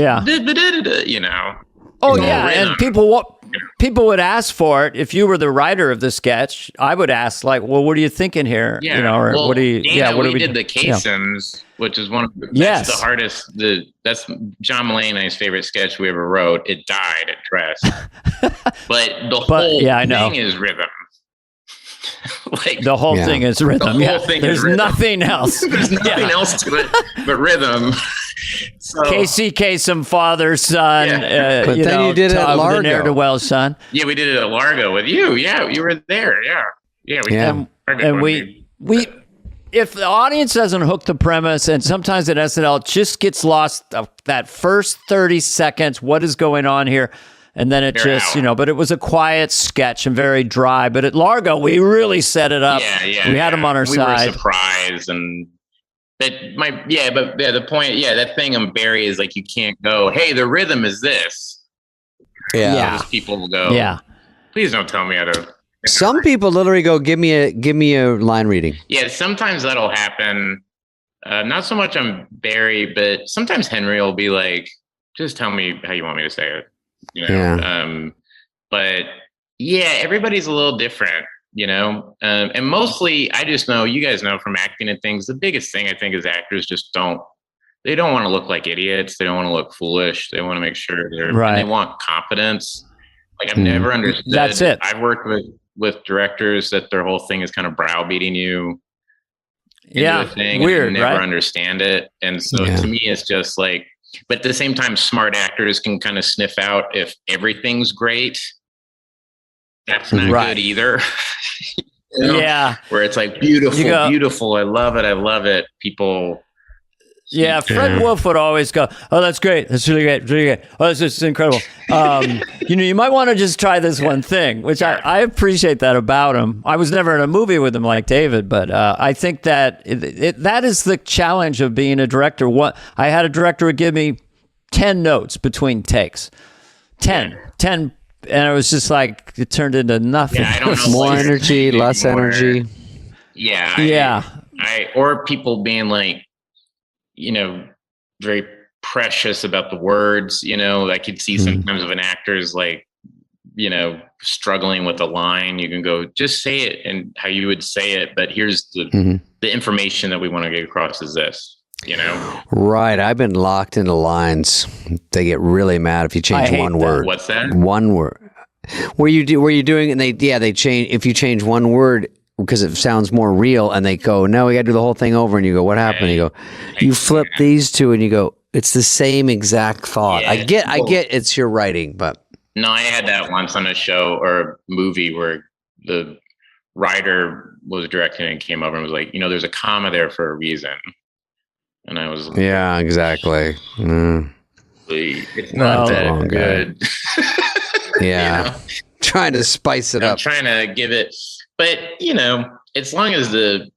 Oh, yeah. And people would ask for it. If you were the writer of the sketch, I would ask like, well, what are you thinking here? Or what do you, we did the Kasons, which is one of the, that's the hardest, that's John Mulaney's favorite sketch we ever wrote. It died at Dress. But the whole thing is rhythm. Like the whole thing is rhythm. There's nothing else. There's nothing else to it but rhythm. So, Casey Kasem, father, son. But then you did it at Largo. Ne'er-do-well son. Yeah, we did it at Largo with you. Yeah, you were there. Yeah. And we if the audience doesn't hook the premise, and sometimes at SNL it just gets lost that first 30 seconds. What is going on here? And then it They're just, out. but it was a quiet sketch and very dry. But at Largo, we really set it up. Yeah. We had them on our side. We were surprised, and the point, that thing on Barry is like, you can't go, hey, the rhythm is this. Yeah. Just people will go, please don't tell me how to. Some people literally go, give me a line reading. Yeah, sometimes that'll happen. Not so much on Barry, but sometimes Henry will be like, just tell me how you want me to say it. But everybody's a little different, and mostly I just know, you guys know from acting and things, the biggest thing I think is actors just don't want to look like idiots. They don't want to look foolish. They want to make sure and they want confidence. Like, I've never understood. That's it. I've worked with directors that their whole thing is kind of browbeating you. Thing, weird, and you never right? understand it. And so to me, it's just like, but at the same time, smart actors can kind of sniff out if everything's great. That's not good either. Yeah. Where it's like, beautiful. I love it. People. Yeah, Fred Wolf would always go, oh, that's great. That's really great. Really great. Oh, this is incredible. You might want to just try this one thing, which I appreciate that about him. I was never in a movie with him like David, but I think that that is the challenge of being a director. I had a director would give me 10 notes between takes. 10. And it was just like, it turned into nothing. Yeah, I don't know. More energy, less energy. Yeah. Or people being like, very precious about the words, I could see sometimes of an actor's like, struggling with a line. You can go, just say it and how you would say it, but here's the information that we want to get across is this, Right. I've been locked into lines. They get really mad if you change one word. What's that? One word. Where you doing, and they change, if you change one word, because it sounds more real, and they go, no, we got to do the whole thing over. And you go, what happened? You go, you flip these two, and you go, it's the same exact thought. I get it's your writing, but. No, I had that once on a show or a movie where the writer was directing and came over and was like, there's a comma there for a reason. And I was like, yeah, exactly. It's not that good. Yeah. Trying to spice it up. I'm trying to give it. But, as long as the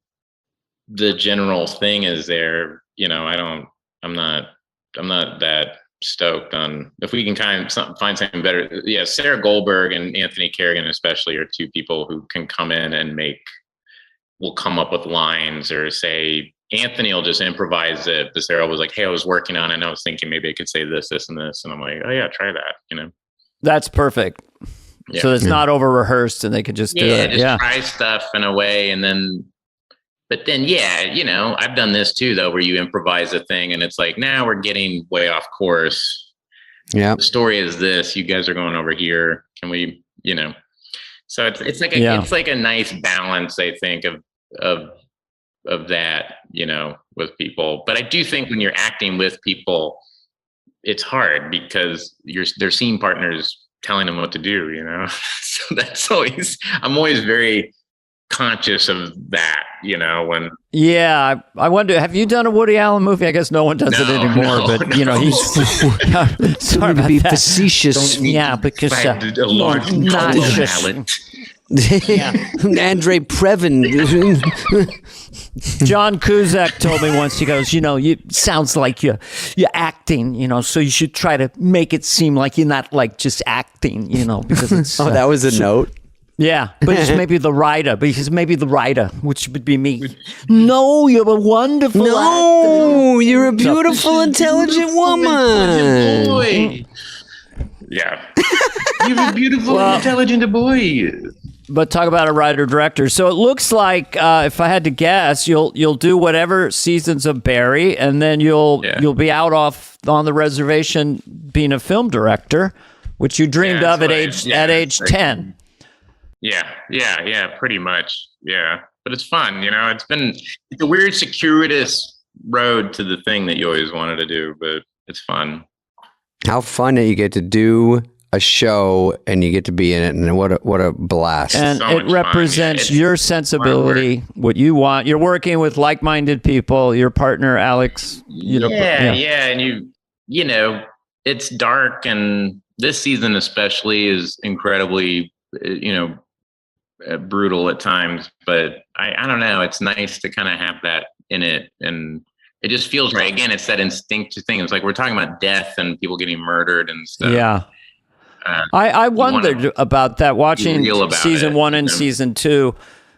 general thing is there, I'm not that stoked on if we can find something better. Yeah. Sarah Goldberg and Anthony Kerrigan, especially, are two people who can come in and will come up with lines, or say, Anthony will just improvise it. But Sarah was like, hey, I was working on it and I was thinking maybe I could say this, this, and this. And I'm like, oh yeah, try that, That's perfect. Yeah. So it's not over rehearsed and they could just do it. Just try stuff in a way. And then, I've done this too, though, where you improvise a thing and it's like, now we're getting way off course. Yeah. The story is this, you guys are going over here. Can we, so it's like it's like a nice balance, I think, of that, with people. But I do think when you're acting with people, it's hard because they're scene partners telling them what to do, so I'm always very conscious of that, when. Yeah. I wonder, have you done a Woody Allen movie? I guess no one does it anymore, but he's sorry to about be that. facetious. Because a large talent. Andre Previn. John Cusack told me once, he goes, you sounds like you're acting, so you should try to make it seem like you're not like just acting, because it's. That was a note. Yeah, but it's maybe the writer, which would be me. No, you're a wonderful actor. You're a beautiful, intelligent woman. Boy. Yeah. You're a beautiful, intelligent boy. But talk about a writer-director. So it looks like, if I had to guess, you'll do whatever seasons of Barry, and then you'll be out off on the reservation being a film director, which you dreamed of at age 10. Yeah, pretty much. Yeah, but it's fun, it's a weird circuitous road to the thing that you always wanted to do, but it's fun. How fun that you get to do a show and you get to be in it, and what a blast. And so it represents your sensibility, what you want. You're working with like-minded people, your partner Alex. And it's dark, and this season especially is incredibly, brutal at times, but I don't know. It's nice to kind of have that in it, and it just feels right. Again, it's that instinctive thing. It's like we're talking about death and people getting murdered and stuff. Yeah. I wondered about that watching season 1 and season 2,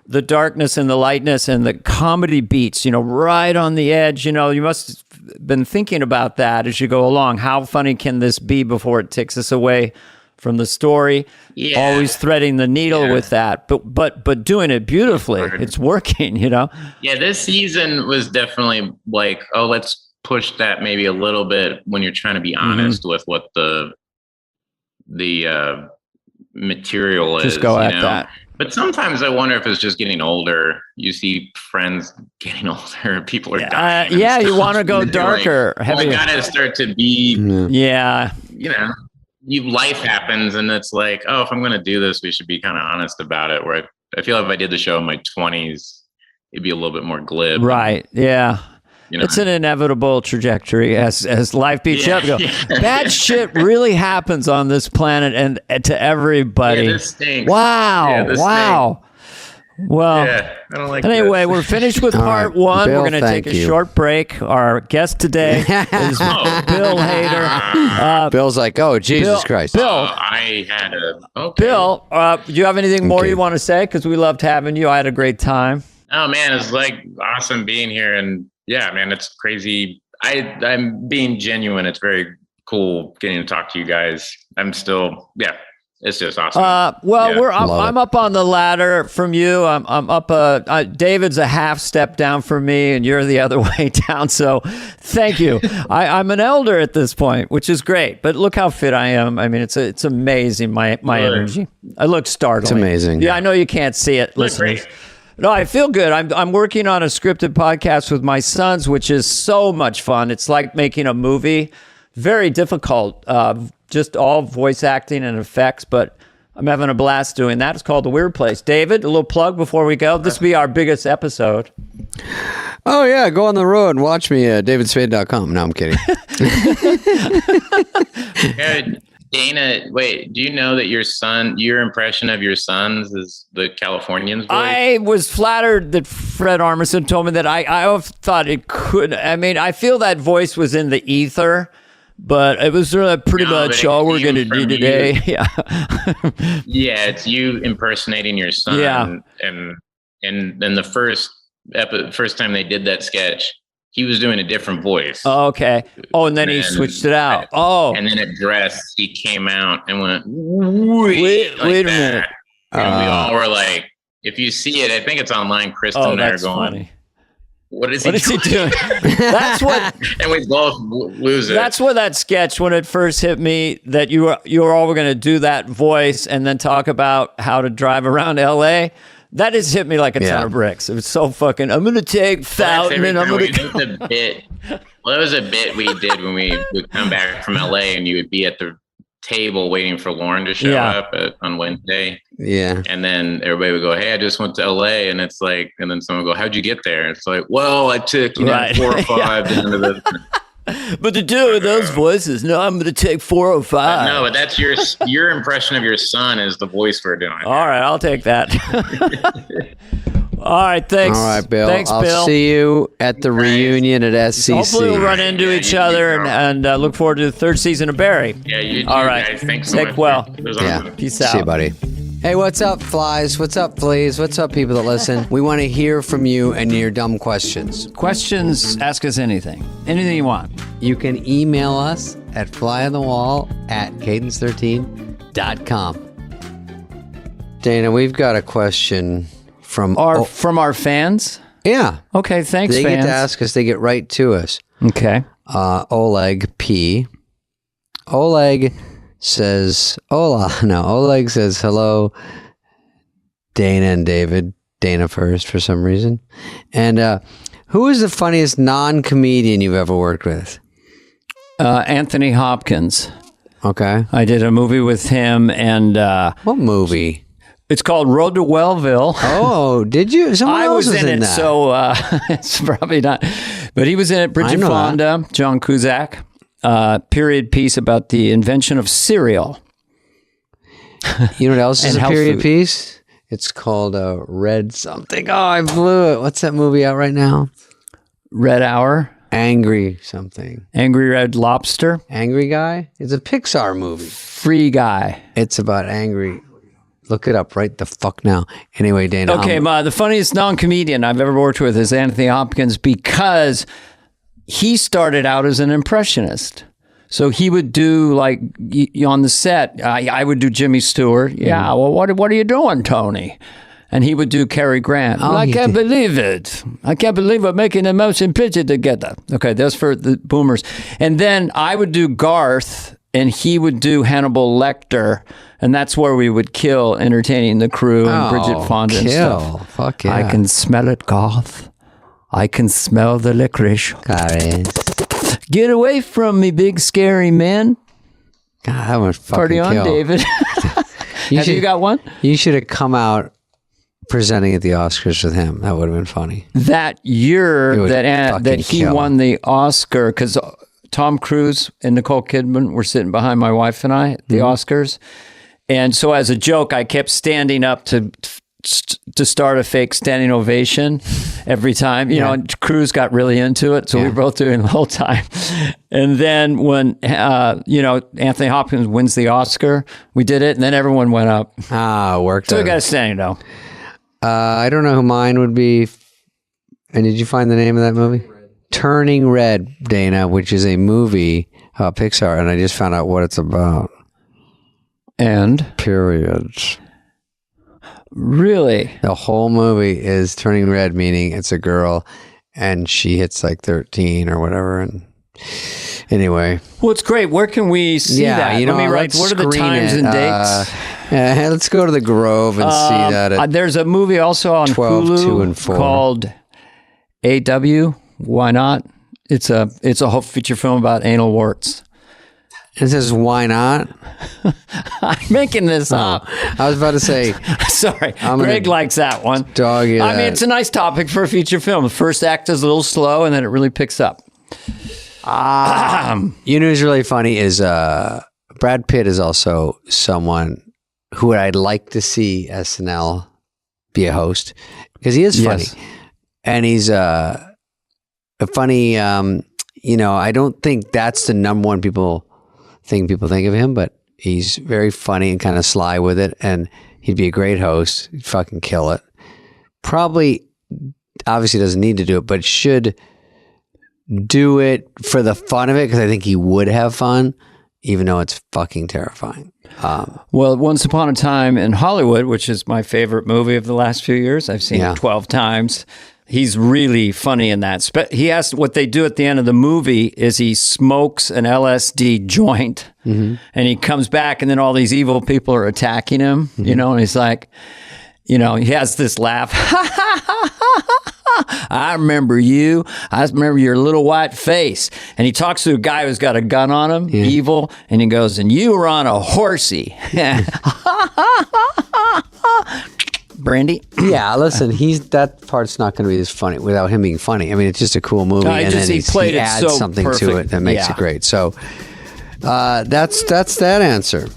the darkness and the lightness and the comedy beats, right on the edge. You must have been thinking about that as you go along. How funny can this be before it takes us away from the story? Yeah. Always threading the needle with that, but doing it beautifully. It's working, Yeah, this season was definitely like, oh, let's push that maybe a little bit when you're trying to be honest with what the material is. Just go at that. But sometimes I wonder if it's just getting older. You see friends getting older, people are dying. You want to go darker. Like, I gotta start to be. Yeah. Life happens, and it's like, oh, if I'm going to do this, we should be kind of honest about it. Where I feel like if I did the show in my 20s, it'd be a little bit more glib. Right. Yeah. It's an inevitable trajectory as life beats you up. Bad shit really happens on this planet and to everybody. Yeah, this stinks. Wow. Wow. Well, I don't like anyway, this. We're finished with part 1. Bill, we're going to take a short break. Our guest today is Bill Hader. Bill's like, oh, Jesus Christ. Bill, I had okay. Bill, do you have anything more you want to say? Because we loved having you. I had a great time. Oh, man, it's like awesome being here. And yeah, man, it's crazy. I'm being genuine. It's very cool getting to talk to you guys. I'm still, it's just awesome. I'm up on the ladder from you. I'm up. David's a half step down from me, and you're the other way down. So, thank you. I'm an elder at this point, which is great. But look how fit I am. I mean, it's amazing. My energy. I look startling. It's amazing. Yeah, I know you can't see it, listeners. No, I feel good. I'm working on a scripted podcast with my sons, which is so much fun. It's like making a movie. Very difficult. Just all voice acting and effects, but I'm having a blast doing that. It's called The Weird Place. David, a little plug before we go. This will be our biggest episode. Oh, yeah. Go on the road and watch me at davidspade.com. No, I'm kidding. Dana, wait, do you know that your impression of your sons is the Californian's voice? I was flattered that Fred Armisen told me that. I thought it could. I mean, I feel that voice was in the ether, but it was pretty much all we're going to do today. Yeah. Yeah, it's you impersonating your son. Yeah. And then the first time they did that sketch, he was doing a different voice. Oh, okay. Oh, and then he switched it out. Oh. And then at dress, he came out and went, wait a minute. And we all were like, if you see it, I think it's online, Kristen and I are going, funny. What is he doing? That's what. And we both lose it. That's what that sketch, when it first hit me, that you were all going to do that voice and then talk about how to drive around LA. That has hit me like a ton of bricks. It was so fucking, I'm going to take Fountain and I'm going to... Well, that was a bit we did when we would come back from LA and you would be at the table waiting for Lauren to show up on Wednesday. Yeah. And then everybody would go, hey, I just went to LA. And it's like, and then someone would go, how'd you get there? It's like, well, I took 4 or 5 down to the... But to do with those voices, no, I'm going to take 405. No, but that's your impression of your son is the voice we're doing. All right, I'll take that. All right, thanks. All right, Bill. Thanks, Bill. I'll see you at the reunion at SCC. Hopefully we'll run into each other and look forward to the 3rd season of Barry. Yeah, you do, all right. Guys. Thanks so Take much. well. Yeah. Peace out. See you, buddy. Hey, what's up, flies? What's up, fleas? What's up, people that listen? We want to hear from you and your dumb questions. Questions, ask us anything. Anything you want. You can email us at flyonthewall@cadence13.com. Dana, we've got a question from our fans? Yeah. Okay, thanks, fans. They get to ask us. They get right to us. Okay. Oleg P. Oleg says, hola. No, Oleg says, hello, Dana and David. Dana first for some reason. And who is the funniest non-comedian you've ever worked with? Anthony Hopkins. Okay. I did a movie with him and... what movie? It's called Road to Wellville. Oh, did you? Someone else was in it, that. So it's probably not. But he was in it. Bridget Fonda, John Cusack. period piece about the invention of cereal. You know what else is And a health period food. piece? It's called Red something. Oh, I blew it. What's that movie out right now? Red Hour, Angry something. Angry Red Lobster, Angry Guy? It's a Pixar movie. Free Guy. It's about angry. Look it up right the fuck now. Anyway, Dana. Okay, the funniest non-comedian I've ever worked with is Anthony Hopkins because he started out as an impressionist. So he would do on the set, I would do Jimmy Stewart. Yeah, well, what are you doing, Tony? And he would do Cary Grant. I can't believe it. I can't believe we're making a motion picture together. Okay, that's for the boomers. And then I would do Garth, and he would do Hannibal Lecter, and that's where we would kill entertaining the crew and Bridget Fonda and stuff. Fuck yeah. I can smell it, Garth. I can smell the licorice. Guys. Get away from me, big scary man. God, that was fucking Party on, kill. David. Have you got one? You should have come out presenting at the Oscars with him. That would have been funny. That year would that fucking he kill. won the Oscar, because Tom Cruise and Nicole Kidman were sitting behind my wife and I at the Oscars. And so as a joke, I kept standing up to start a fake standing ovation every time, and Cruise got really into it. So we were both doing it the whole time. And then when, Anthony Hopkins wins the Oscar, we did it and then everyone went up. Worked So we out. got a standing though. I don't know who mine would be. And did you find the name of that movie? Turning Red, Dana, which is a movie about Pixar. And I just found out what it's about. And Periods. really? The whole movie is turning red, meaning it's a girl and she hits like 13 or whatever. And anyway. Well, it's great. Where can we see that? Let me write, let's what are the screen times it. and dates? Let's go to the Grove and see that. There's a movie also on 12, Hulu 2, and 4. called AW. Why not? It's a whole feature film about anal warts. It says, why not? I'm making this up. I was about to say, Sorry. gonna Greg likes that one. dog you I mean, that. it's a nice topic for a feature film. The first act is a little slow, and then it really picks up. You know what's really funny is Brad Pitt is also someone who I'd like to see SNL be a host because he is funny. Yes. And he's a funny, I don't think that's the number one thing people think of him, but he's very funny and kind of sly with it, and he'd be a great host. He'd fucking kill it. Probably, obviously doesn't need to do it, but should do it for the fun of it, because I think he would have fun, even though it's fucking terrifying. Well, Once Upon a Time in Hollywood, which is my favorite movie of the last few years. I've seen it 12 times. He's really funny in that. He has, what they do at the end of the movie is he smokes an LSD joint and he comes back and then all these evil people are attacking him, and he's like, he has this laugh. I remember you. I remember your little white face. And he talks to a guy who's got a gun on him, evil, and he goes, and you were on a horsey. Brandy? Yeah, listen, that part's not going to be as funny without him being funny. I mean, it's just a cool movie, No, and then he played he it adds so something perfect. to it that makes Yeah. it great. So that's that answer.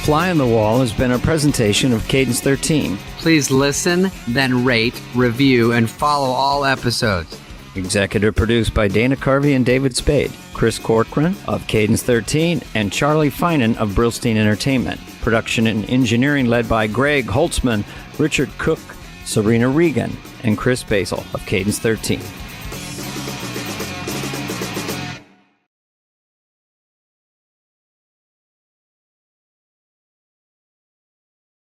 Fly on the Wall has been a presentation of Cadence 13. Please listen, then rate, review, and follow all episodes. Executive produced by Dana Carvey and David Spade, Chris Corcoran of Cadence 13, and Charlie Finan of Brillstein Entertainment. Production and engineering led by Greg Holtzman, Richard Cook, Serena Regan, and Chris Basil of Cadence 13.